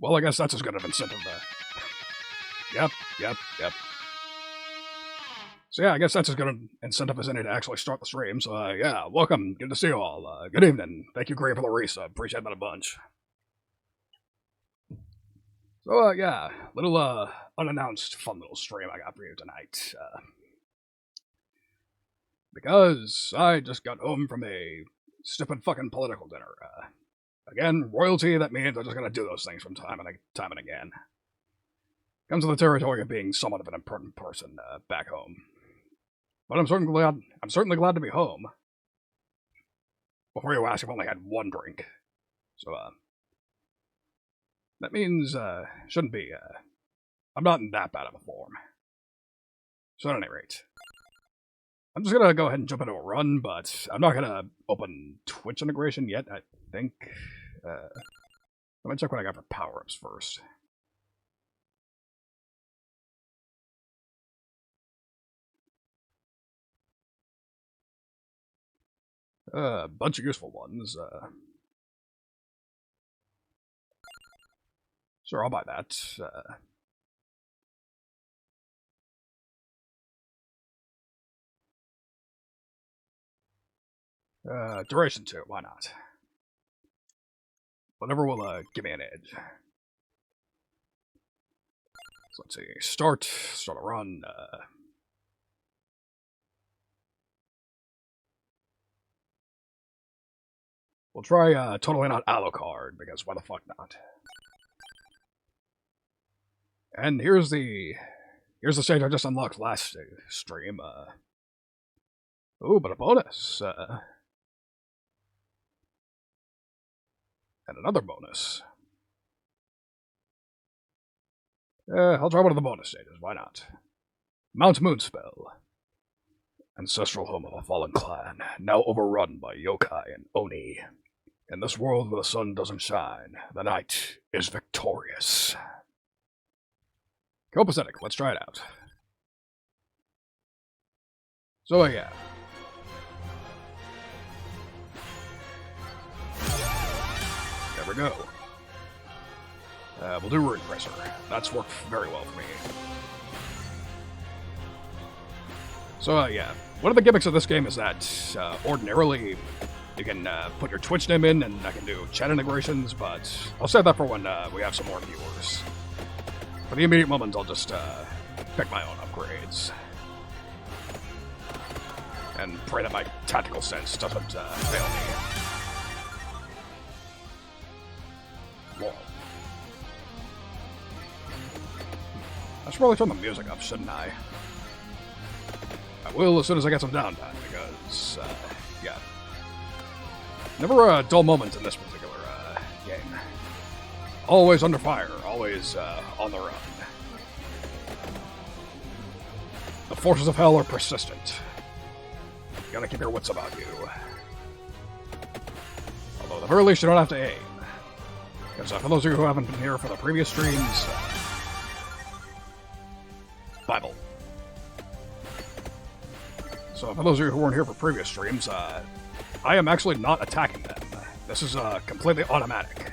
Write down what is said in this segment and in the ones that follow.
Well, I guess that's as good of incentive. Yep. So yeah, I guess that's as good an incentive as any to actually start the stream. So yeah, welcome. Good to see you all. Good evening. Thank you, Gray, for the resub. Appreciate that a bunch. So yeah, little unannounced fun little stream I got for you tonight. Because I just got home from a stupid fucking political dinner. Again, royalty, that means I'm just gonna do those things from time and again. Comes with the territory of being somewhat of an important person back home. But I'm certainly glad to be home. Before you ask, I've only had one drink. So, that means, shouldn't be, I'm not in that bad of a form. So at any rate, I'm just gonna go ahead and jump into a run, but I'm not gonna open Twitch integration yet, I think. Let me check what I got for power-ups first. A bunch of useful ones. Sure, I'll buy that. Duration 2, why not? Whatever will give me an edge. So let's see. Start a run. We'll try totally not Alucard, because why the fuck not? And here's the stage I just unlocked last stream. Ooh, but a bonus. And another bonus. I'll try one of the bonus stages, why not? Mount Moonspell. Ancestral home of a fallen clan, now overrun by yokai and oni. In this world where the sun doesn't shine, the night is victorious. Copacetic, let's try it out. So yeah. There we go. We'll do Rune Tracer. That's worked very well for me. So yeah, one of the gimmicks of this game is that ordinarily you can put your Twitch name in and I can do chat integrations, but I'll save that for when we have some more viewers. For the immediate moment, I'll just pick my own upgrades. And pray that my tactical sense doesn't fail me. Whoa. I should probably turn the music up, shouldn't I? I will as soon as I get some downtime, because, yeah. Never a dull moment in this particular game. Always under fire, always on the run. The forces of hell are persistent. You gotta keep your wits about you. Although, at the very least, you don't have to aim. Because for those of you who haven't been here for the previous streams, Bible. So for those of you who weren't here for previous streams, I am actually not attacking them. This is completely automatic.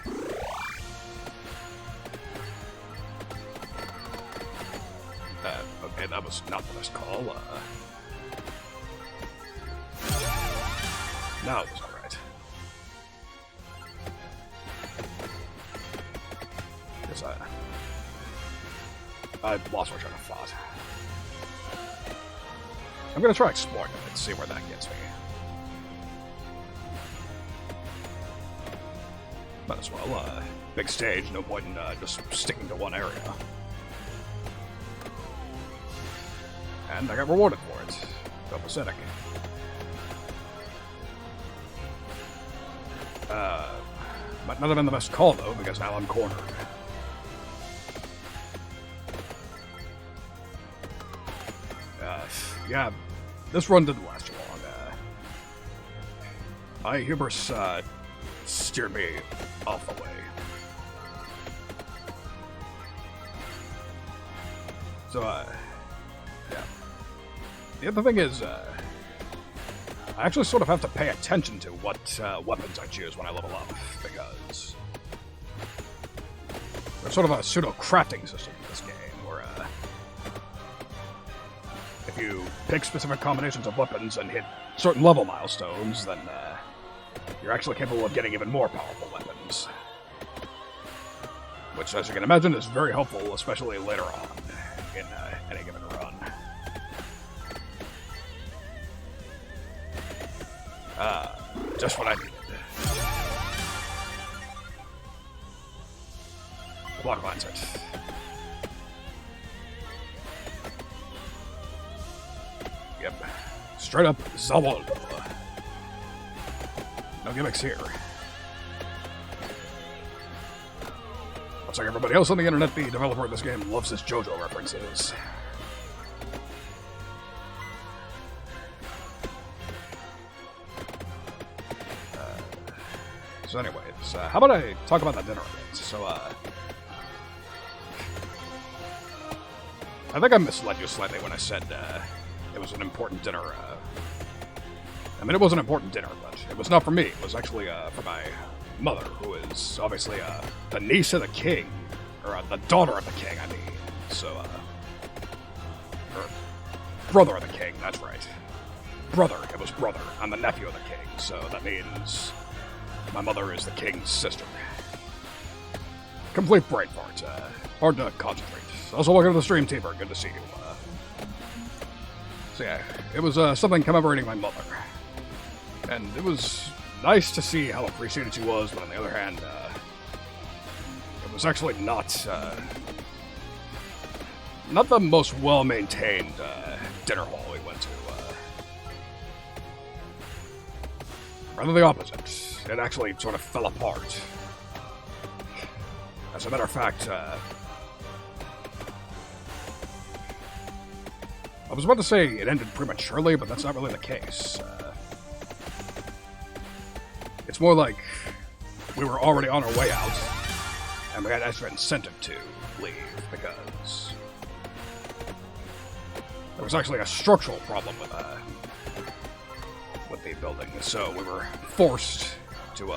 Okay, that was not the best call. No, it was alright. Because I lost my train of thought. I'm gonna try exploring it and see where that gets me. Might as well, big stage, no point in just sticking to one area. And I got rewarded for it. Copacetic. Might not have been the best call though, because now I'm cornered. Yeah, this run didn't last too long. My hubris steered me off the way. So, yeah. The other thing is, I actually sort of have to pay attention to what weapons I choose when I level up, because There's sort of a pseudo-crafting system in this game, where, if you pick specific combinations of weapons and hit certain level milestones, then, you're actually capable of getting even more powerful weapons. Which, as you can imagine, is very helpful, especially later on in any given run. Just what I needed. Block mindset. Yep. Straight up Zawaldo. No gimmicks here. Looks like everybody else on the internet, the developer of this game loves his JoJo references. So anyways, how about I talk about that dinner again? So, I think I misled you slightly when I said, it was an important dinner, I mean, it was an important dinner, but it was not for me. It was actually, for my mother, who is obviously, the niece of the king, or the daughter of the king, I mean. So, or brother of the king, that's right. Brother, it was brother. I'm the nephew of the king, so that means my mother is the king's sister. Complete brain fart. Hard to concentrate. Also, welcome to the stream, T-Bird. Good to see you. So yeah, it was something commemorating my mother. And it was nice to see how appreciated she was, but on the other hand, it was actually not the most well-maintained dinner hall we went to. Rather the opposite. It actually sort of fell apart. As a matter of fact, I was about to say it ended prematurely, but that's not really the case. It's more like we were already on our way out, and we had extra incentive to leave, because there was actually a structural problem with the building, so we were forced to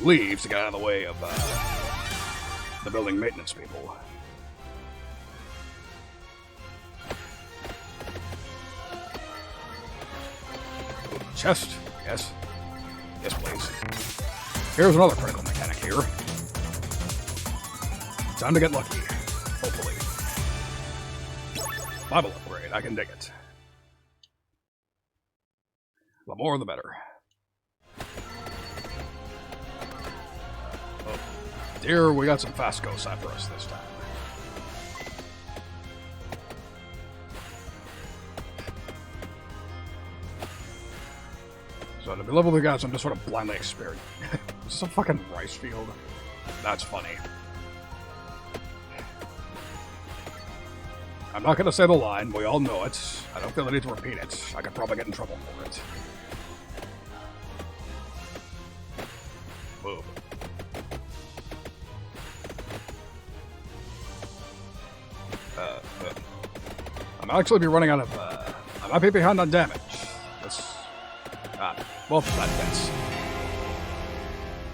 leave to get out of the way of the building maintenance people. Chest, yes. Yes, please. Here's another critical mechanic here. Time to get lucky, hopefully. Bible upgrade, I can dig it. The more the better. Oh, dear, we got some Fascos after us this time. So to be level with the guys, I'm just sort of blindly experiencing. Is this a fucking rice field? That's funny. I'm not gonna say the line, we all know it. I don't feel the need to repeat it. I could probably get in trouble for it. Move. I might actually be running out of, I might be behind on damage. Well, that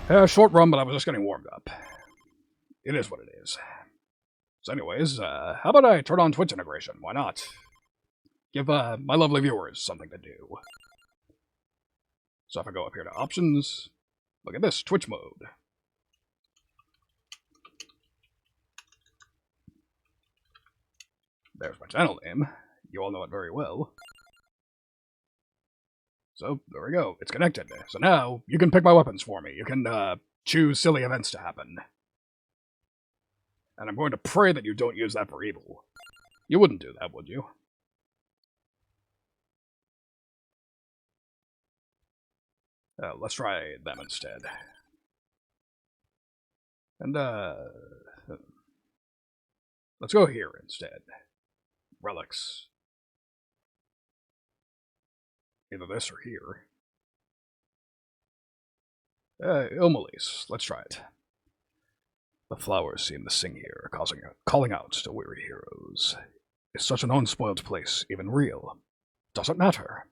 fits. Short run, but I was just getting warmed up. It is what it is. So anyways, how about I turn on Twitch integration? Why not? Give my lovely viewers something to do. So if I go up here to options, look at this, Twitch mode. There's my channel name. You all know it very well. So, there we go. It's connected. So now, you can pick my weapons for me. You can, choose silly events to happen. And I'm going to pray that you don't use that for evil. You wouldn't do that, would you? Let's try them instead. And, let's go here instead. Relics. Either this or here. Ilmalis. Let's try it. The flowers seem to sing here, calling out to weary heroes. Is such an unspoiled place even real? Doesn't matter.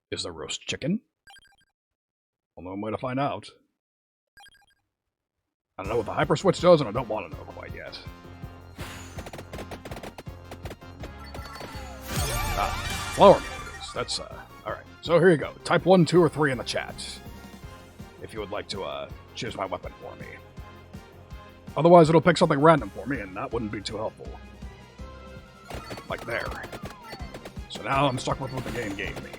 Is there roast chicken? Well, no way to find out. I don't know what the hyper switch does, and I don't want to know quite yet. Flower maze. That's, alright. So here you go. Type 1, 2, or 3 in the chat. If you would like to, choose my weapon for me. Otherwise, it'll pick something random for me, and that wouldn't be too helpful. Like there. So now I'm stuck with what the game gave me.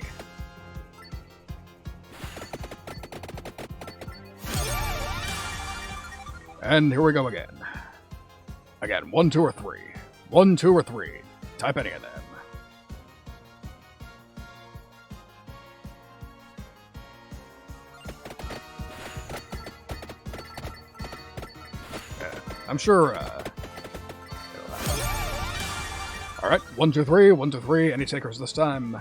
And here we go again. Again, 1, 2, or 3. 1, 2, or 3. Type any of them. I'm sure, Alright, 1, 2, 3, 1, 2, 3. Any takers this time?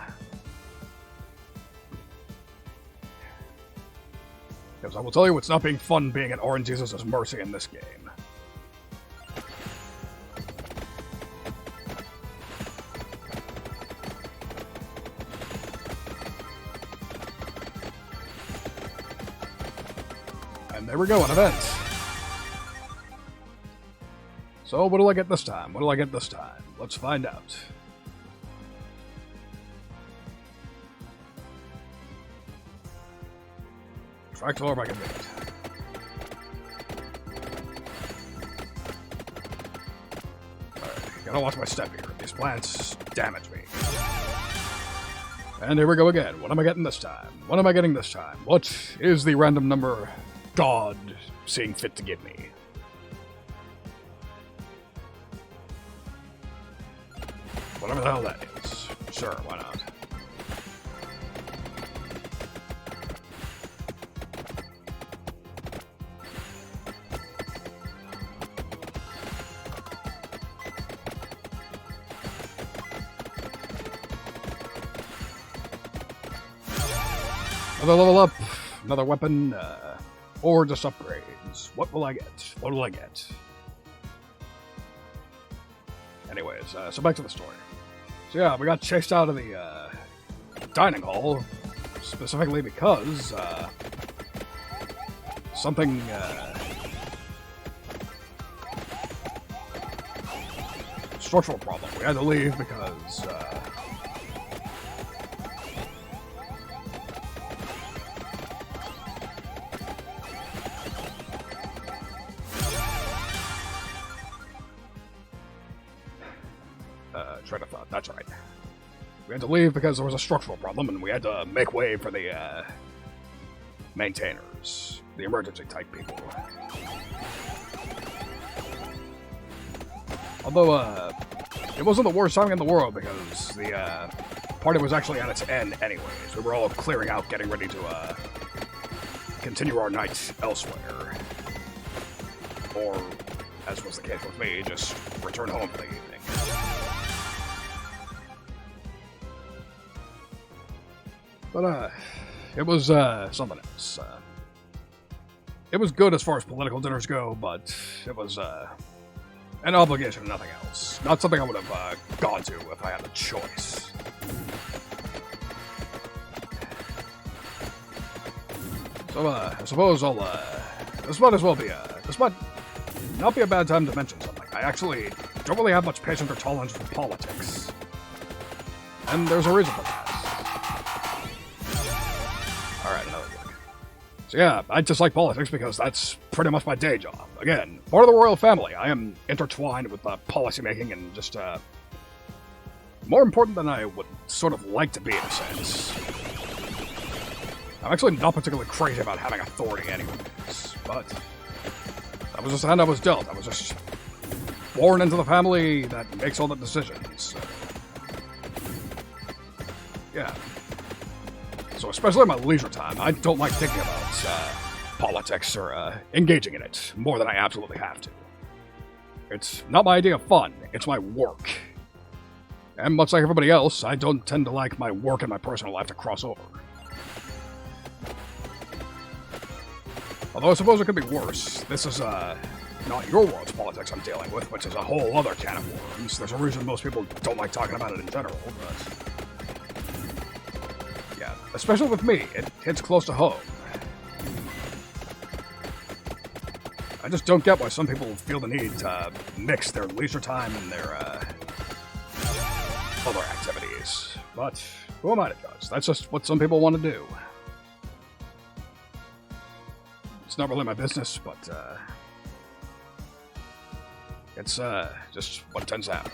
Because I will tell you, it's not being fun being at Orange Jesus' mercy in this game. And there we go, an event. So, what do I get this time? What do I get this time? Let's find out. Tractor I can do it. Alright, gotta watch my step here. These plants damage me. And here we go again. What am I getting this time? What am I getting this time? What is the random number God seeing fit to give me? Whatever the hell that is. Sure, why not? Another level up, another weapon, or just upgrades. What will I get? What will I get? Anyways, so back to the story. So yeah, we got chased out of the dining hall, specifically because something structural problem. We had to leave because train of thought. That's right. We had to leave because there was a structural problem, and we had to make way for the maintainers, the emergency type people. Although it wasn't the worst timing in the world because the party was actually at its end anyways. We were all clearing out, getting ready to continue our night elsewhere, or as was the case with me, just return home for the evening. But, it was, something else. It was good as far as political dinners go, but it was, an obligation and nothing else. Not something I would have, gone to if I had a choice. So, I suppose I'll, this might as well be, this might not be a bad time to mention something. I actually don't really have much patience or tolerance for politics. And there's a reason for that. Alright, another look. So yeah, I dislike politics because that's pretty much my day job. Again, part of the royal family. I am intertwined with policy making and just, more important than I would sort of like to be in a sense. I'm actually not particularly crazy about having authority anyways, but that was just the hand I was dealt. I was just born into the family that makes all the decisions. So, yeah. So especially in my leisure time, I don't like thinking about politics or engaging in it more than I absolutely have to. It's not my idea of fun, it's my work. And much like everybody else, I don't tend to like my work and my personal life to cross over. Although I suppose it could be worse. This is not your world's politics I'm dealing with, which is a whole other can of worms. There's a reason most people don't like talking about it in general, but yeah, especially with me, it hits close to home. I just don't get why some people feel the need to mix their leisure time and their other activities. But who am I to judge? That's just what some people want to do. It's not really my business, but it's just what tends to happen.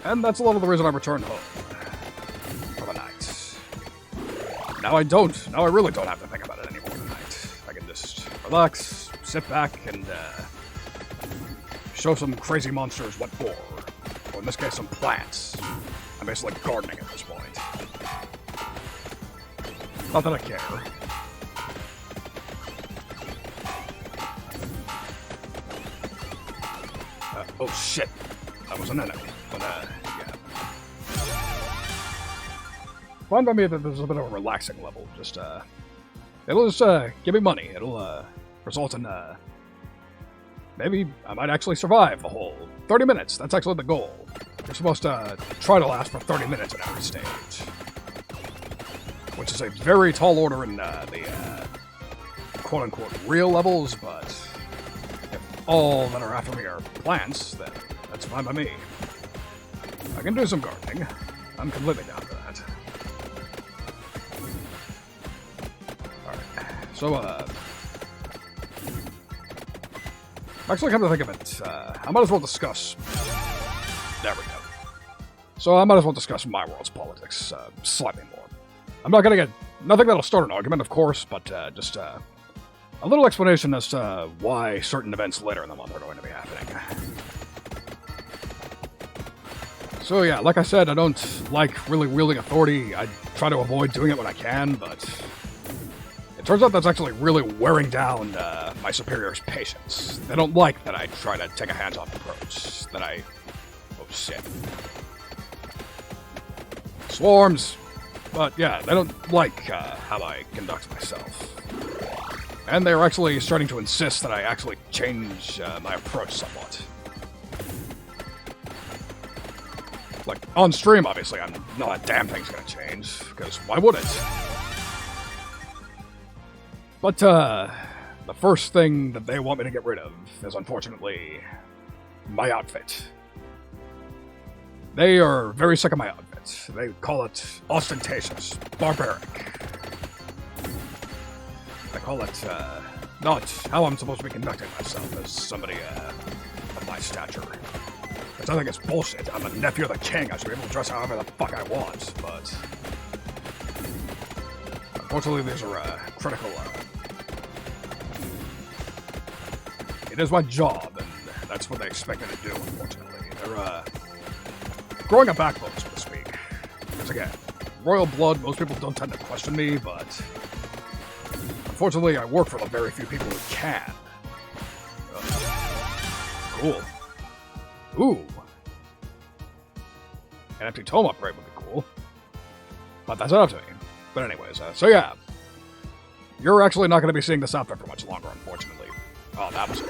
And that's a lot of the reason I returned home for the night. Now I really don't have to think about it anymore tonight. I can just relax, sit back, and show some crazy monsters what for. Or in this case, some plants. I'm basically gardening at this point. Not that I care. Oh shit, that was an enemy, but yeah. Fine by me that there's a bit of a relaxing level, just it'll just give me money, it'll result in maybe I might actually survive the whole 30 minutes, that's actually the goal. You're supposed to try to last for 30 minutes at every stage. Which is a very tall order in the quote-unquote real levels, but all that are after me are plants, then that's fine by me. I can do some gardening. I'm completely down for that. Alright, so, actually, come to think of it, I might as well discuss... There we go. So I might as well discuss my world's politics, slightly more. I'm not gonna get... Nothing that'll start an argument, of course, but, just, a little explanation as to why certain events later in the month are going to be happening. So yeah, like I said, I don't like really wielding authority. I try to avoid doing it when I can, but it turns out that's actually really wearing down my superiors' patience. They don't like that I try to take a hands-off approach. That I... Oh shit. Swarms! But yeah, they don't like how I conduct myself. And they're actually starting to insist that I actually change my approach somewhat. Like, on stream, obviously, not a damn thing's gonna change, because why would it? But, the first thing that they want me to get rid of is, unfortunately, my outfit. They are very sick of my outfit. They call it ostentatious, barbaric. They call it, not how I'm supposed to be conducting myself as somebody, of my stature. Which I think it's bullshit. I'm a nephew of the king. I should be able to dress however the fuck I want, but... Unfortunately, these are, critical, It is my job, and that's what they expect me to do, unfortunately. They're, growing a backbone, so to speak. Because again, royal blood, most people don't tend to question me, but... Unfortunately, I work for the very few people who can. Cool. Ooh. An empty tome upgrade would be cool. But that's up to me. But anyways, so yeah. You're actually not going to be seeing this outfit for much longer, unfortunately. Oh, that was cool.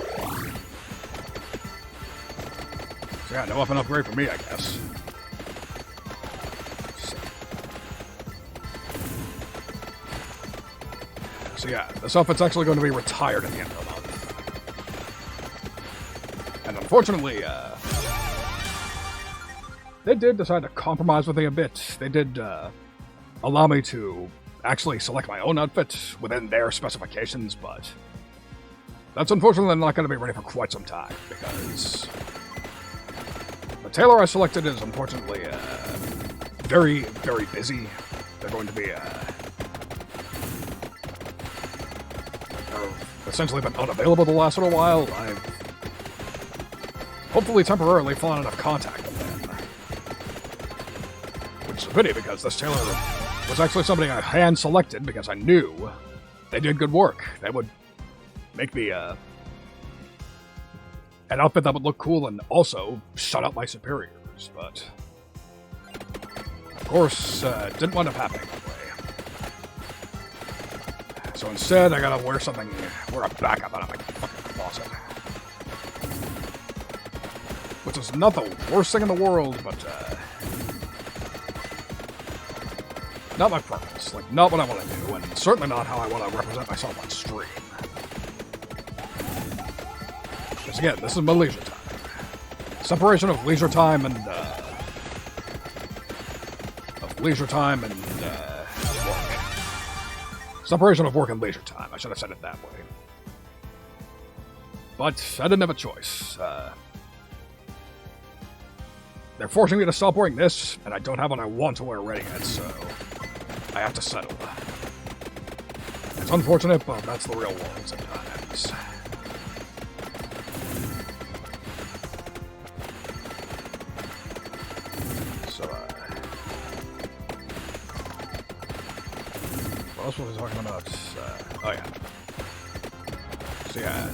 So yeah, no up and upgrade for me, I guess. So yeah, this outfit's actually going to be retired at the end of the month. And unfortunately, they did decide to compromise with me a bit. They did allow me to actually select my own outfit within their specifications, but that's unfortunately not going to be ready for quite some time, because the tailor I selected is unfortunately very, very busy. They're going to be essentially been unavailable the last little while. I've hopefully temporarily fallen out of contact with them. Which is a pity, because this tailor was actually somebody I hand-selected because I knew they did good work. They would make me an outfit that would look cool and also shut out my superiors, but of course, didn't wind up happening that way. So instead, I gotta wear a backup out of my fucking closet. Which is not the worst thing in the world, but, not my preference. Like, not what I want to do, and certainly not how I want to represent myself on stream. Because again, this is my leisure time. Separation of leisure time and, work. Separation of work and leisure time. I should have said it that way. But I didn't have a choice. They're forcing me to stop wearing this, and I don't have what I want to wear ready yet, so I have to settle. It's unfortunate, but that's the real world sometimes. So, what else were we talking about? Oh yeah. So yeah.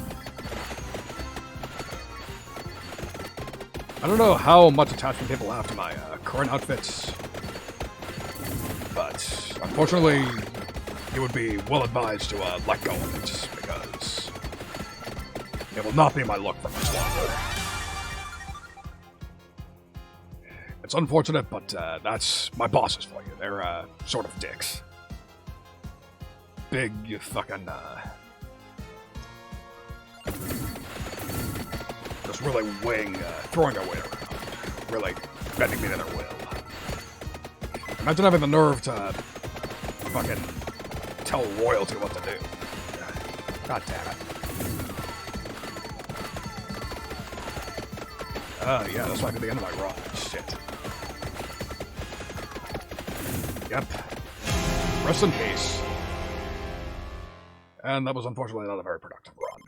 I don't know how much attachment people have to my current outfits, but unfortunately, you would be well advised to let go of it, because it will not be my look for much longer. It's unfortunate, but that's my bosses for you. They're sort of dicks. Big fucking just really throwing their weight around, really bending me to their will. Imagine having the nerve to fucking tell royalty what to do. God damn it. Yeah, this might be the end of my run. Shit. Yep. Rest in peace. And that was unfortunately not a very productive run.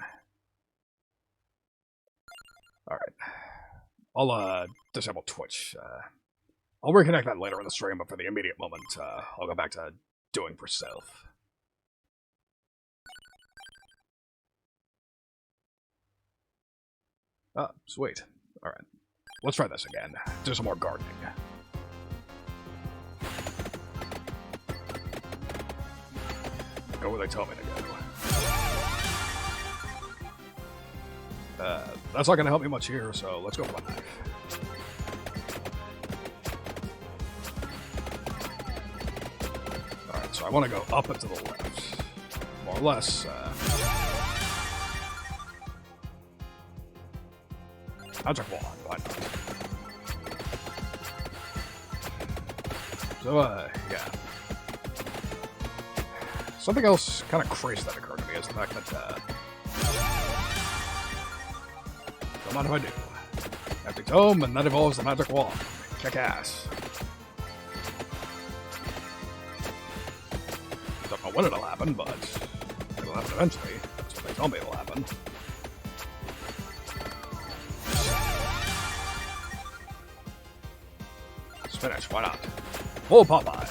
Alright. I'll disable Twitch. I'll reconnect that later in the stream, but for the immediate moment, I'll go back to doing for self. Ah, sweet. Alright. Let's try this again. Do some more gardening. Go where they tell me to go. That's not gonna help me much here, so let's go for my knife. Alright, so I want to go up and to the left. More or less, magic wand, why not? So, yeah. Something else kind of crazy that occurred to me is the fact that, don't mind if I do. Empty tome, and that evolves the magic wand. Kick ass. Don't know when it'll happen, but it'll happen eventually. That's what they tell me it'll happen. Spinach, why not? Full Popeye.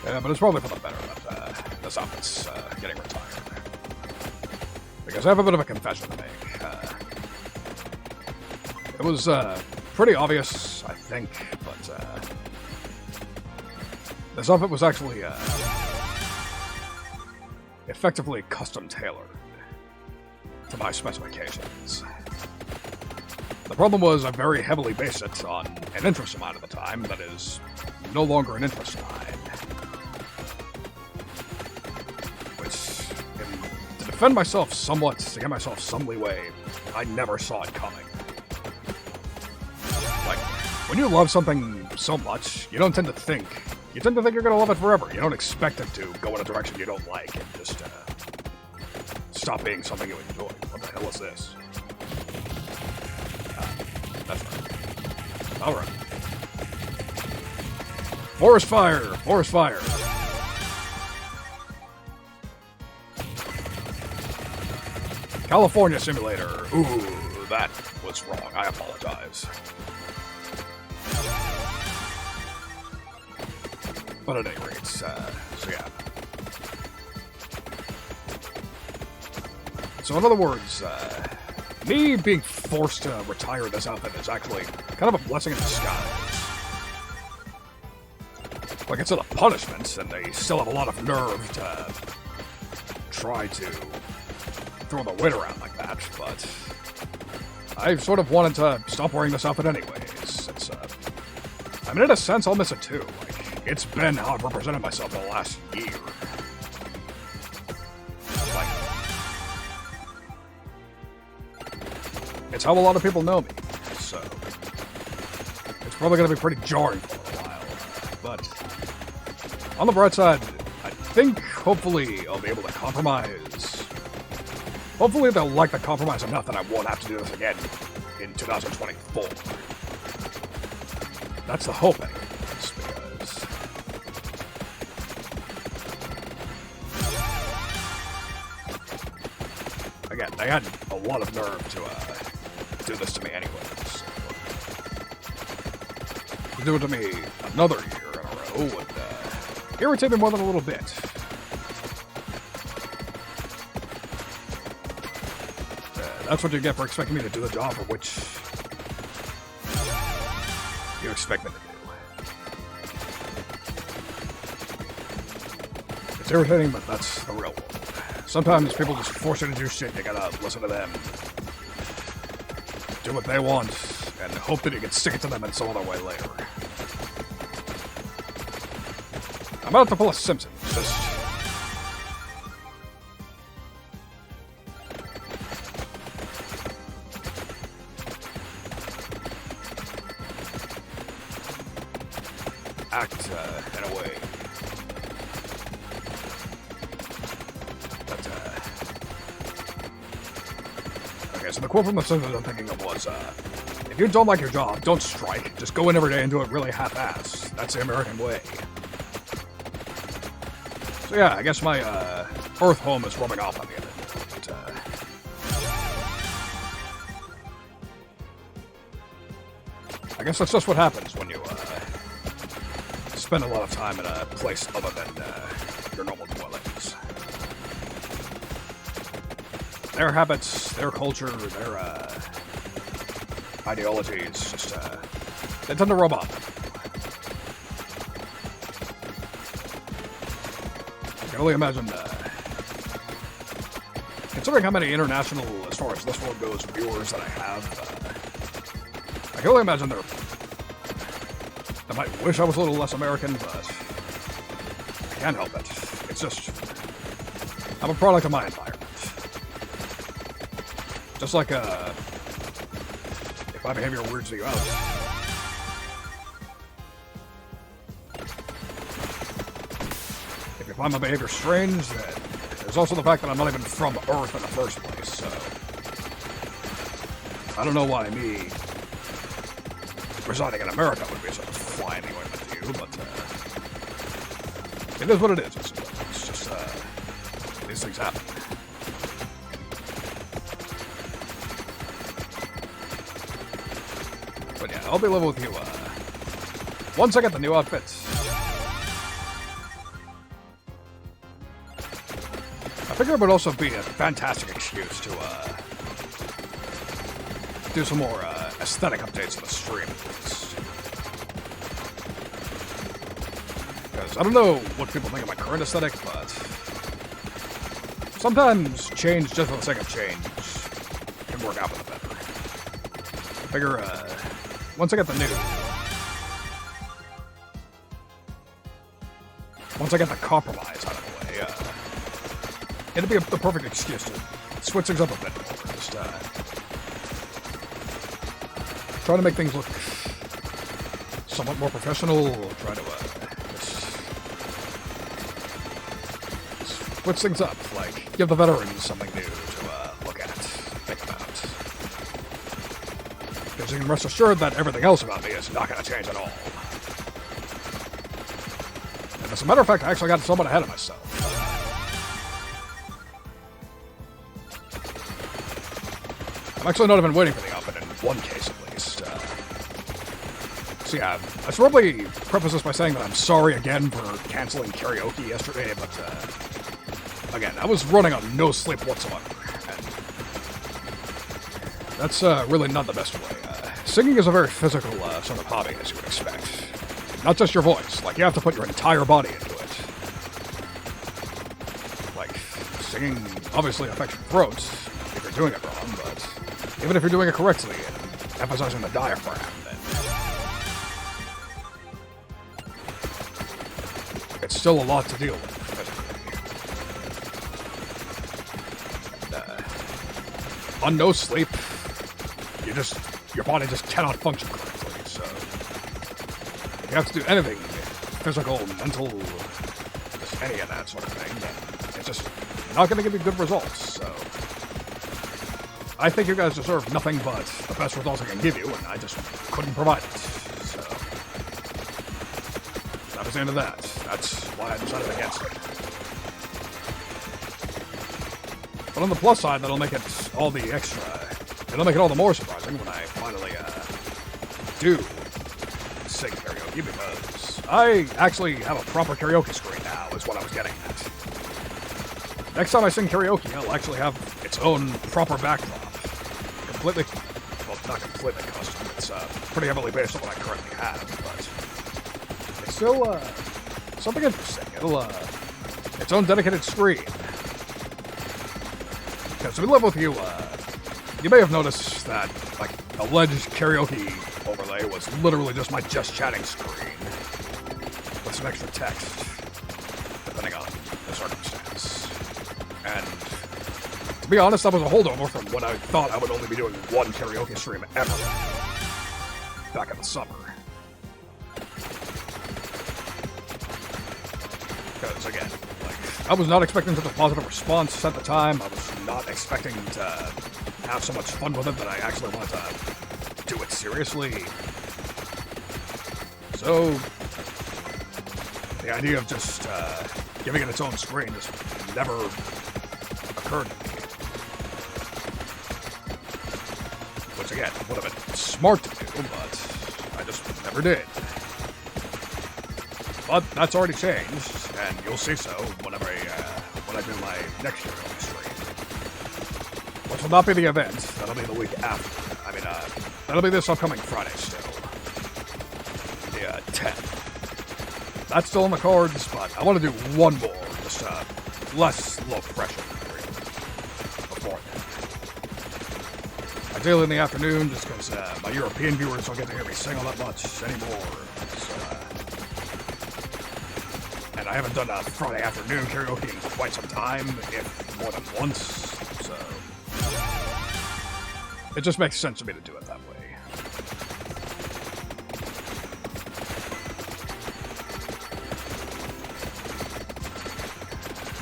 Yeah, but it's probably for the better that this outfit's getting retired. Because I have a bit of a confession to make. It was pretty obvious, I think, but this outfit was actually effectively custom tailored to my specifications. The problem was I very heavily based it on an interest of mine at the time that is no longer an interest of mine. To defend myself somewhat, to give myself some leeway, I never saw it coming. Like, when you love something so much, you don't tend to think. You tend to think you're gonna love it forever. You don't expect it to go in a direction you don't like and just stop being something you enjoy. What the hell is this? That's right. Alright. Forest fire! Forest fire! California Simulator. Ooh, that was wrong. I apologize. But at any rate, so yeah. So in other words, me being forced to retire this outfit is actually kind of a blessing in disguise. Like, it's still a punishment, and they still have a lot of nerve to try to throw the weight around like that, but I sort of wanted to stop wearing this outfit anyways. It's, I mean, in a sense, I'll miss it too. Like, it's been how I've represented myself in the last year. it's how a lot of people know me, so it's probably going to be pretty jarring for a while. But on the bright side, I think hopefully I'll be able to compromise. Hopefully they'll like the compromise enough that I won't have to do this again in 2024. That's the hope, anyways, because again, they had a lot of nerve to do this to me anyways. To do it to me another year in a row would irritate me more than a little bit. That's what you get for expecting me to do the job for which you expect me to do. It's irritating, but that's the real world. Sometimes people just force you to do shit, you gotta listen to them. Do what they want, and hope that you can stick it to them in some other way later. I'm about to pull a Simpson. Just act in a way. But, okay, so the quote from the Simpsons I'm thinking of was, if you don't like your job, don't strike. Just go in every day and do it really half-ass. That's the American way. So yeah, I guess my, Earth home is rubbing off on me a bit. But, I guess that's just what happens when you, spend a lot of time in a place other than your normal dwellings. Their habits, their culture, their ideologies, just they tend to rub off. I can only imagine, considering how many international, as far as this world goes, viewers that I have, I can only imagine they're. I might wish I was a little less American, but I can't help it. It's just, I'm a product of my environment. Just like, if my behavior weirds you out. If you find my behavior strange, then there's also the fact that I'm not even from Earth in the first place, so I don't know why me residing in America would be such a fly anyway with you, but it is what it is. It's just these things happen. But yeah, I'll be level with you once I get the new outfits. I figure it would also be a fantastic excuse to do some more aesthetic updates on the stream. Because I don't know what people think of my current aesthetic, but sometimes change just for the sake of change can work out for the better. I figure once I get the compromise out of the way, it'd be the perfect excuse to switch things up a bit more. Just try to make things look somewhat more professional. Try to switch things up, like give the veterans something new to look at, think about. Because you can rest assured that everything else about me is not going to change at all. And as a matter of fact, I actually got somewhat ahead of myself. I'm actually not even waiting for the outfit in one case at least. So yeah, I should probably preface this by saying that I'm sorry again for canceling karaoke yesterday, but again, I was running on no sleep whatsoever, and that's really not the best way. Singing is a very physical sort of hobby, as you would expect. Not just your voice, like you have to put your entire body into it. Like, singing obviously affects your throat if you're doing it wrong, but even if you're doing it correctly and emphasizing the diaphragm, then it's still a lot to deal with physically. On no sleep, your body just cannot function correctly, so if you have to do anything, physical, mental, just any of that sort of thing, then it's just not going to give you good results, so I think you guys deserve nothing but the best results I can give you, and I just couldn't provide it, so that was the end of that. That's why I decided against it. But on the plus side, that'll make it all the extra. It'll make it all the more surprising when I finally do sing karaoke, because I actually have a proper karaoke screen now, is what I was getting at. Next time I sing karaoke, I'll actually have its own proper backdrop. Completely, well, not completely custom. It's pretty heavily based on what I currently have, but it's still something interesting. It'll its own dedicated screen. So to be level with you, you may have noticed that, like, alleged karaoke overlay was literally just my just chatting screen with some extra text, depending on the circumstance. And to be honest, that was a holdover from when I thought I would only be doing one karaoke stream ever back in the summer. Because again, I was not expecting such a positive response at the time. I was not expecting to have so much fun with it that I actually wanted to do it seriously. So, the idea of just giving it its own screen just never occurred to me. Which again, would have been smart to do, but I just never did. But that's already changed, and you'll see so whenever when I do my next karaoke stream. Which will not be the event, that'll be the week after. I mean, that'll be this upcoming Friday still. The 10th. That's still in the cards, but I want to do one more, just less low pressure before then. Ideally in the afternoon, just because my European viewers don't get to hear me sing all that much anymore. And I haven't done a Friday afternoon karaoke in quite some time, if more than once, so it just makes sense to me to do it that way.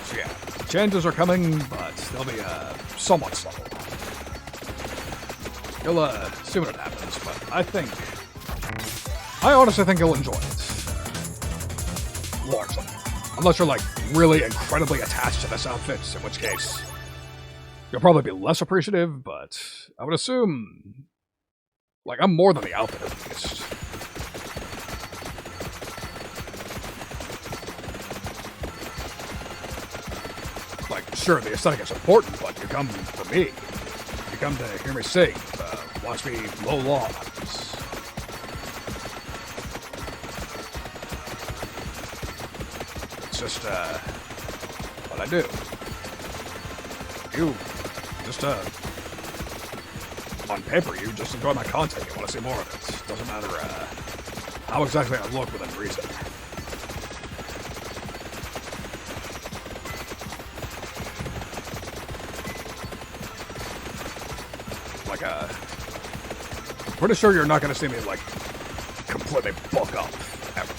So yeah, changes are coming, but they'll be somewhat subtle. You'll see what it happens, but I honestly think you'll enjoy it. Largely. Unless you're, like, really incredibly attached to this outfit, in which case you'll probably be less appreciative, but I would assume, like, I'm more than the outfit at least. Like, sure, the aesthetic is important, but you come for me. You come to hear me sing, watch me mow lawns. Just, what I do. You just, on paper, you just enjoy my content. You want to see more of it. Doesn't matter, how exactly I look within reason. Like, I'm pretty sure you're not going to see me, like, completely bulk up ever.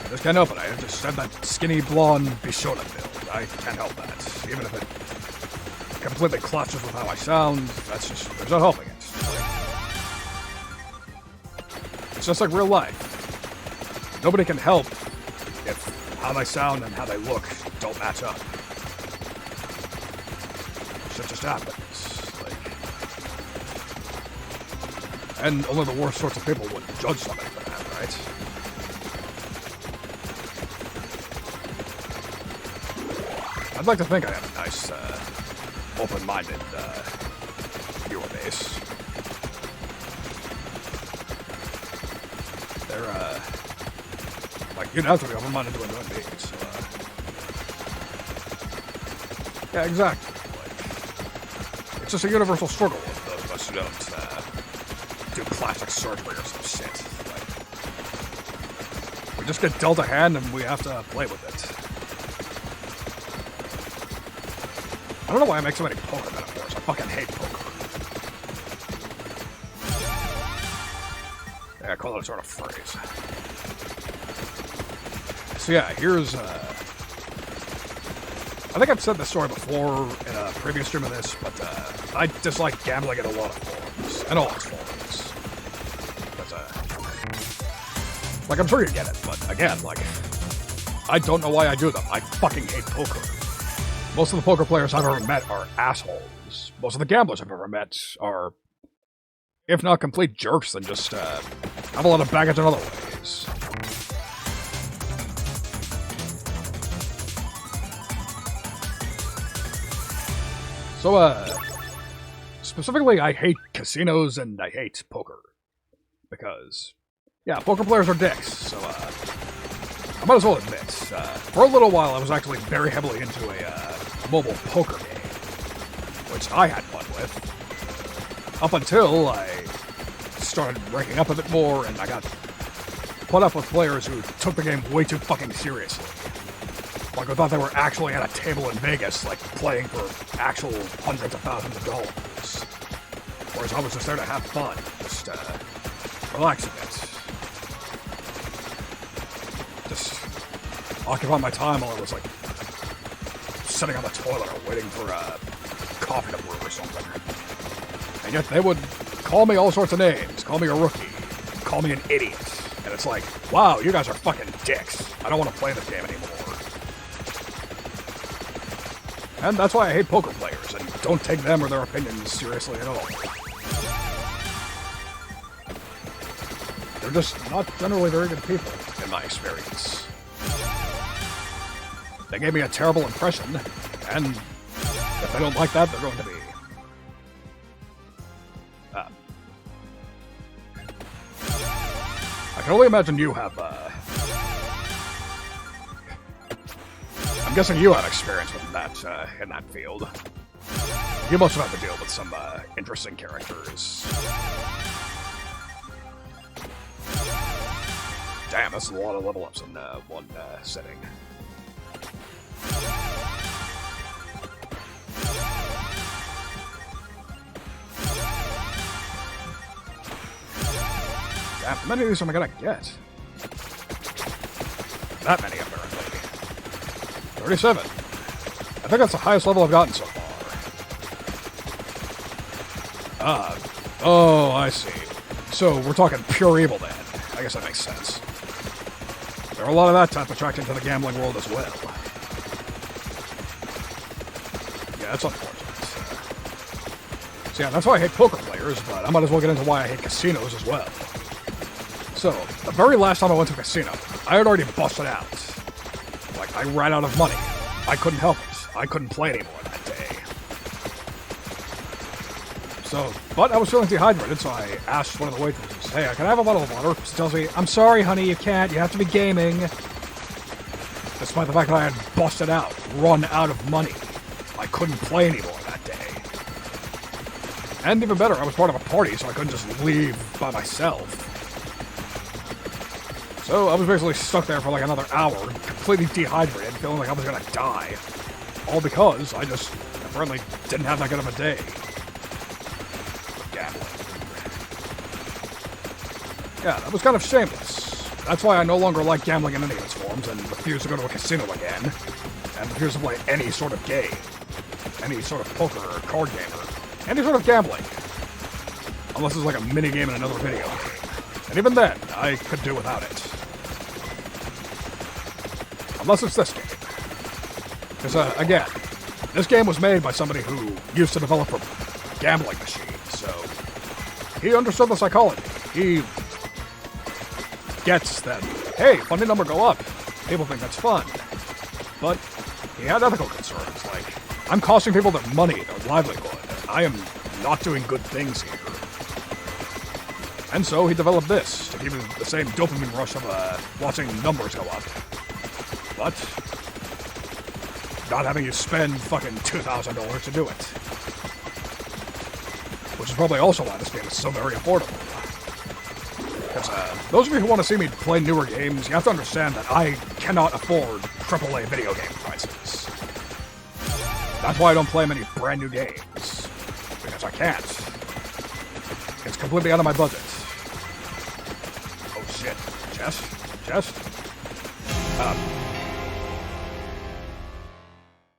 I just can't help it. I just have that skinny, blonde, Bishona build. I can't help that. Even if it completely clashes with how I sound, that's just, there's no helping it. It's just like real life. Nobody can help if how they sound and how they look don't match up. Shit just happens. Like, and only the worst sorts of people would judge somebody for that, right? I'd like to think I have a nice, open-minded, viewer base. They're, like, you'd have to be open-minded to enjoy me, so, yeah, exactly. Like, it's just a universal struggle with those of us who don't, do plastic surgery or some shit. Like, we just get dealt a hand and we have to play with it. I don't know why I make so many poker metaphors. I fucking hate poker. I call it a sort of phrase. So yeah, here's, I think I've said this story before in a previous stream of this, but I dislike gambling in a lot of forms, and all its forms. But, like, I'm sure you get it, but again, like, I don't know why I do them. I fucking hate poker. Most of the poker players I've ever met are assholes. Most of the gamblers I've ever met are, if not complete jerks, then just have a lot of baggage in other ways. So, specifically, I hate casinos and I hate poker. Because, yeah, poker players are dicks, so, I might as well admit, for a little while I was actually very heavily into a mobile poker game, which I had fun with, up until I started ranking up a bit more, and I got put up with players who took the game way too fucking seriously. Like, I thought they were actually at a table in Vegas, like, playing for actual hundreds of thousands of dollars. Whereas I was just there to have fun, just, relax a bit. Just occupy my time while I was, like, sitting on the toilet or waiting for coffee to brew or something. And yet they would call me all sorts of names, call me a rookie, call me an idiot. And it's like, wow, you guys are fucking dicks. I don't want to play this game anymore. And that's why I hate poker players, and don't take them or their opinions seriously at all. They're just not generally very good people, in my experience. They gave me a terrible impression, and if they don't like that, they're going to be... I can only imagine you have, I'm guessing you have experience with that, in that field. You must have had to deal with some, interesting characters. Damn, that's a lot of level ups in, one, setting. Damn, how many of these am I gonna get? That many, apparently. 37. I think that's the highest level I've gotten so far. Oh, I see. So, we're talking pure evil then. I guess that makes sense. There are a lot of that type attracted to the gambling world as well. Yeah, that's unfortunate. So yeah, that's why I hate poker players, but I might as well get into why I hate casinos as well. So, the very last time I went to a casino, I had already busted out. Like, I ran out of money. I couldn't help it. I couldn't play anymore that day. So, but I was feeling dehydrated, so I asked one of the waitresses, hey, can I have a bottle of water? She tells me, I'm sorry, honey, you can't. You have to be gaming. Despite the fact that I had busted out, run out of money. I couldn't play anymore that day. And even better, I was part of a party, so I couldn't just leave by myself. So I was basically stuck there for like another hour, completely dehydrated, feeling like I was gonna die. All because I just apparently didn't have that good of a day. Gambling. Yeah, that was kind of shameless. That's why I no longer like gambling in any of its forms and refuse to go to a casino again. And refuse to play any sort of game. Any sort of poker or card game or any sort of gambling. Unless it's like a mini game in another video game. And even then, I could do without it. Unless it's this game. Because, again, this game was made by somebody who used to develop a gambling machine, so he understood the psychology. He gets that, hey, funding number go up. People think that's fun. But he had ethical concerns, like, I'm costing people their money, their livelihood. I am not doing good things here. And so he developed this, to give you the same dopamine rush of watching numbers go up. But not having you spend fucking $2,000 to do it. Which is probably also why this game is so very affordable. Because those of you who want to see me play newer games, you have to understand that I cannot afford AAA video game prices. That's why I don't play many brand new games. Because I can't. It's completely out of my budget. Chest.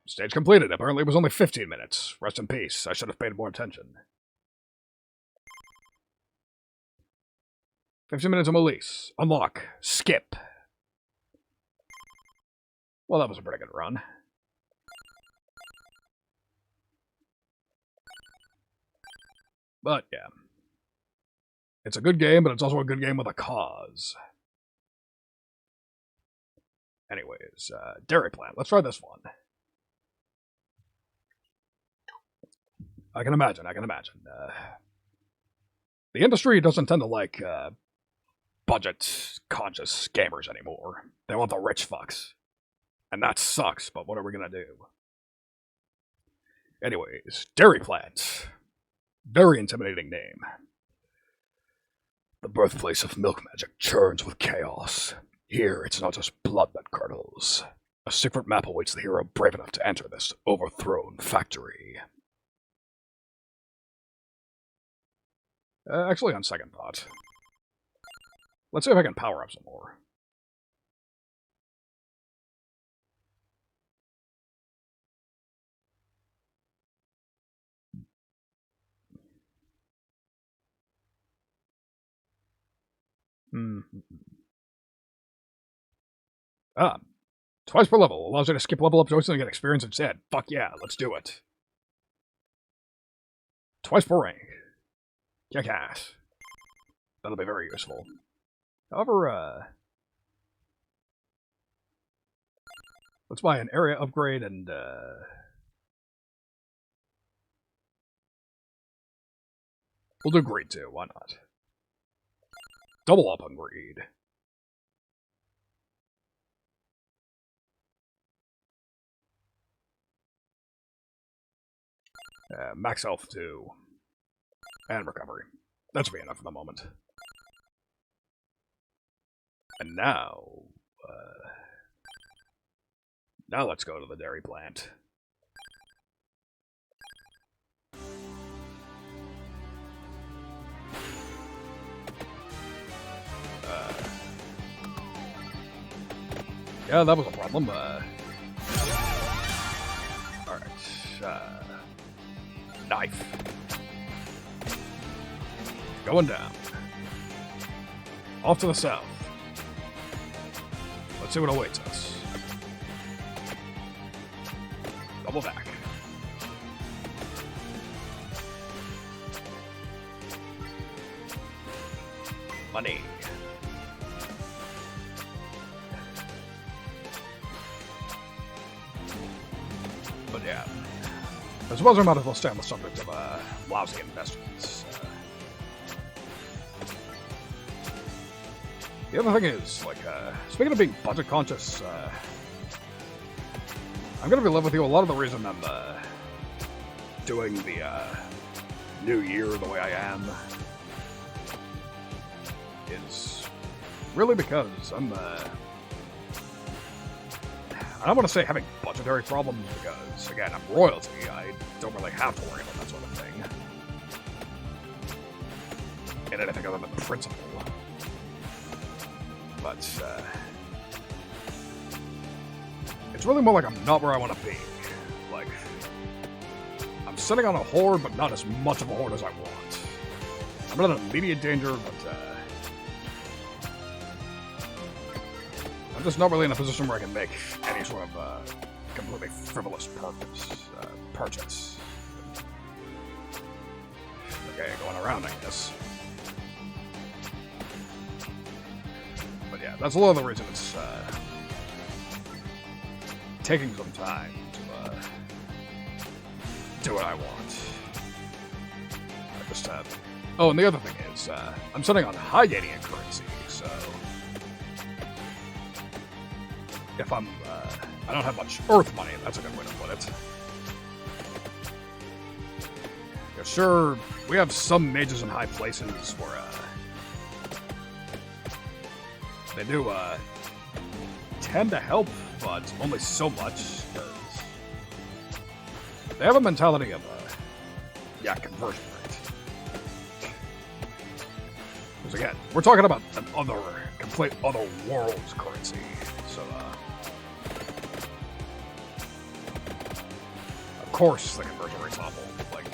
Stage completed. Apparently it was only 15 minutes. Rest in peace. I should have paid more attention. 15 minutes of Elise. Unlock. Skip. Well, that was a pretty good run. But, yeah. It's a good game, but it's also a good game with a cause. Anyways, Dairy Plant. Let's try this one. I can imagine. The industry doesn't tend to like budget-conscious gamers anymore. They want the rich fucks. And that sucks, but what are we gonna do? Anyways, Dairy Plant. Very intimidating name. The birthplace of milk magic churns with chaos. Here, it's not just blood that curdles. A secret map awaits the hero brave enough to enter this overthrown factory. Actually, on second thought, let's see if I can power up some more. Twice per level. Allows you to skip level up choices and get experience instead. Fuck yeah, let's do it. Twice per rank. Kick ass. That'll be very useful. However, let's buy an area upgrade and, we'll do greed too, why not? Double up on greed. Max health too. And recovery. That should be enough for the moment. And now, now let's go to the dairy plant. Yeah, that was a problem. Alright. Knife. Going down. Off to the south. Let's see what awaits us. Double back. Money. But yeah. I suppose I might as well stay on the subject of lousy investments. The other thing is, like, speaking of being budget conscious, I'm gonna be live with you. A lot of the reason I'm doing the new year the way I am is really because I'm I don't want to say having budgetary problems because, again, I'm royalty. I don't really have to worry about that sort of thing. And anything other than principle. But, it's really more like I'm not where I want to be. Like, I'm sitting on a horde, but not as much of a horde as I want. I'm not in immediate danger, but, I'm just not really in a position where I can make any sort of completely frivolous purchase. Okay, going around, I guess. But yeah, that's a lot of the reason it's taking some time to do what I want. I just oh, and the other thing is, I'm sitting on Highgaine currency, so if I don't have much Earth money, that's a good way to put it. Yeah, sure, we have some mages in high places where they do tend to help, but only so much, because they have a mentality of yeah, conversion rate. Because again, we're talking about an other inflate other worlds' currency. So, of course the conversion rate's awful. Like,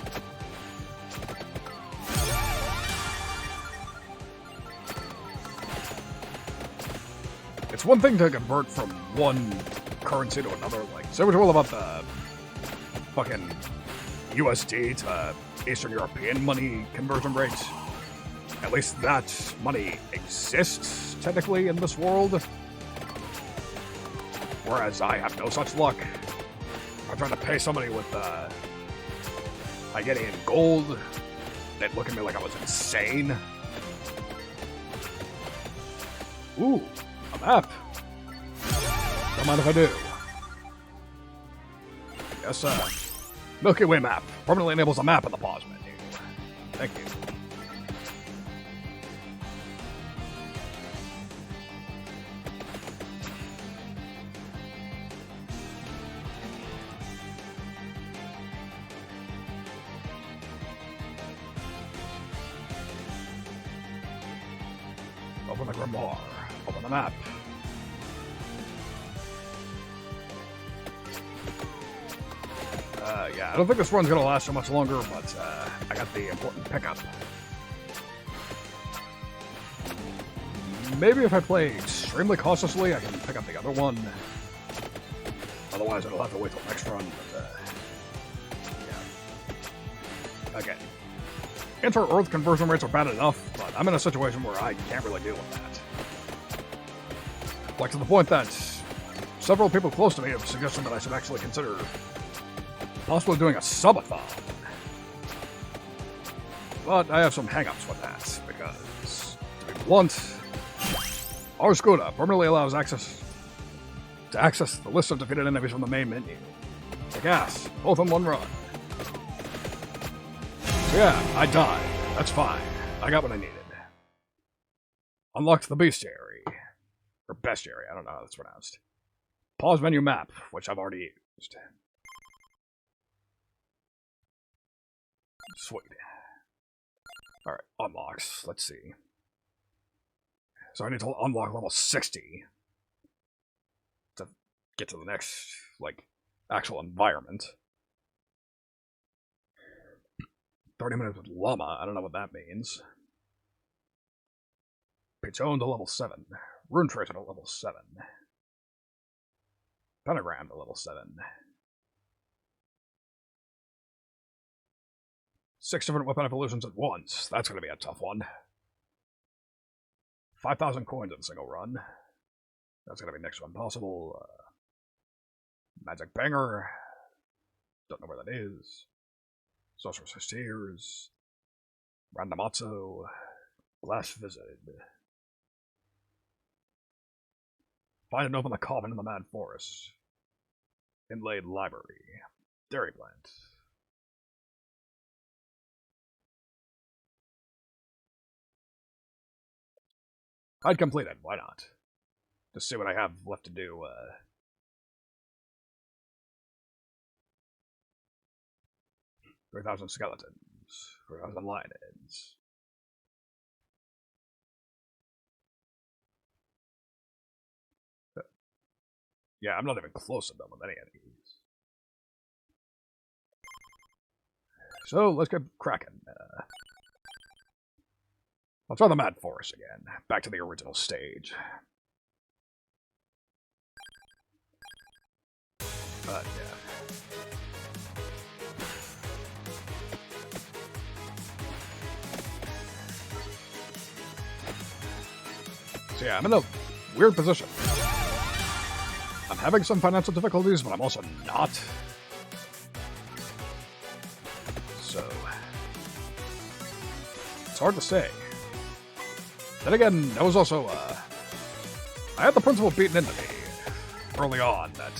it's one thing to convert from one currency to another. Like, say what you will about the fucking USD to Eastern European money conversion rates. At least that money exists, technically, in this world. Whereas I have no such luck. I'm trying to pay somebody with, Highgaine gold. They'd look at me like I was insane. Ooh, a map. Don't mind if I do. Yes, Milky Way map. Permanently enables a map in the pause menu. Thank you. Open the grimoire. Open the map. Yeah, I don't think this run's gonna last so much longer, but I got the important pickup. Maybe if I play extremely cautiously, I can pick up the other one. Otherwise, I'll have to wait till next run. But, yeah. Again, inter-Earth conversion rates are bad enough, but I'm in a situation where I can't really deal with that. Like, to the point that several people close to me have suggested that I should actually consider possibly doing a subathon. But I have some hang-ups with that, because, to be blunt, our Skoda permanently allows access the list of defeated enemies from the main menu. Like ass, both in one run. So yeah, I died. That's fine. I got what I needed. Unlocked the bestiary. Or bestiary, I don't know how that's pronounced. Pause menu map, which I've already used. Sweet. Alright, unlocks. Let's see. So I need to unlock level 60 to get to the next, like, actual environment. 30 minutes with Llama, I don't know what that means. Pichon to level 7. Rune Tracer to level 7. Pentagram to level 7. 6 different weapon evolutions at once. That's going to be a tough one. 5,000 coins in a single run. That's going to be next to impossible. Magic Banger. Don't know where that is. Sorcerer's Tears. Randomazzo. Glass Visit. Find and open the coffin in the Mad Forest. Inlaid Library. Dairy Plant. I'd complete it, why not? Just see what I have left to do, 3,000 skeletons, 3,000 lions. Yeah, I'm not even close to done with any of these. So, let's get cracking. I'll try the Mad Forest again. Back to the original stage. But, yeah. So yeah, I'm in a weird position. I'm having some financial difficulties, but I'm also not. So, it's hard to say. Then again, that was also, I had the principle beaten into me early on that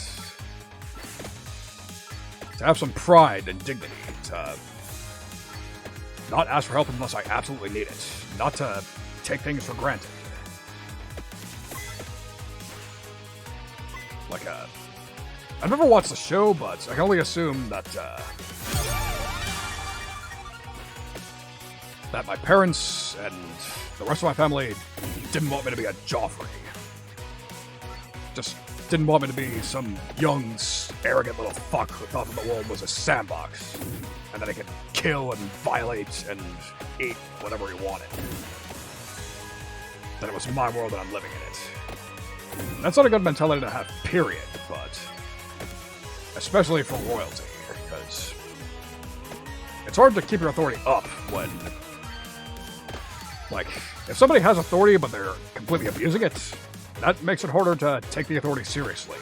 to have some pride and dignity, to not ask for help unless I absolutely need it, not to take things for granted. Like, I've never watched the show, but I can only assume that that my parents and the rest of my family didn't want me to be a Joffrey. Just didn't want me to be some young, arrogant little fuck who thought that the world was a sandbox, and that he could kill and violate and eat whatever he wanted. That it was my world and I'm living in it. That's not a good mentality to have, period, but especially for royalty, because it's hard to keep your authority up when, like, if somebody has authority but they're completely abusing it, that makes it harder to take the authority seriously.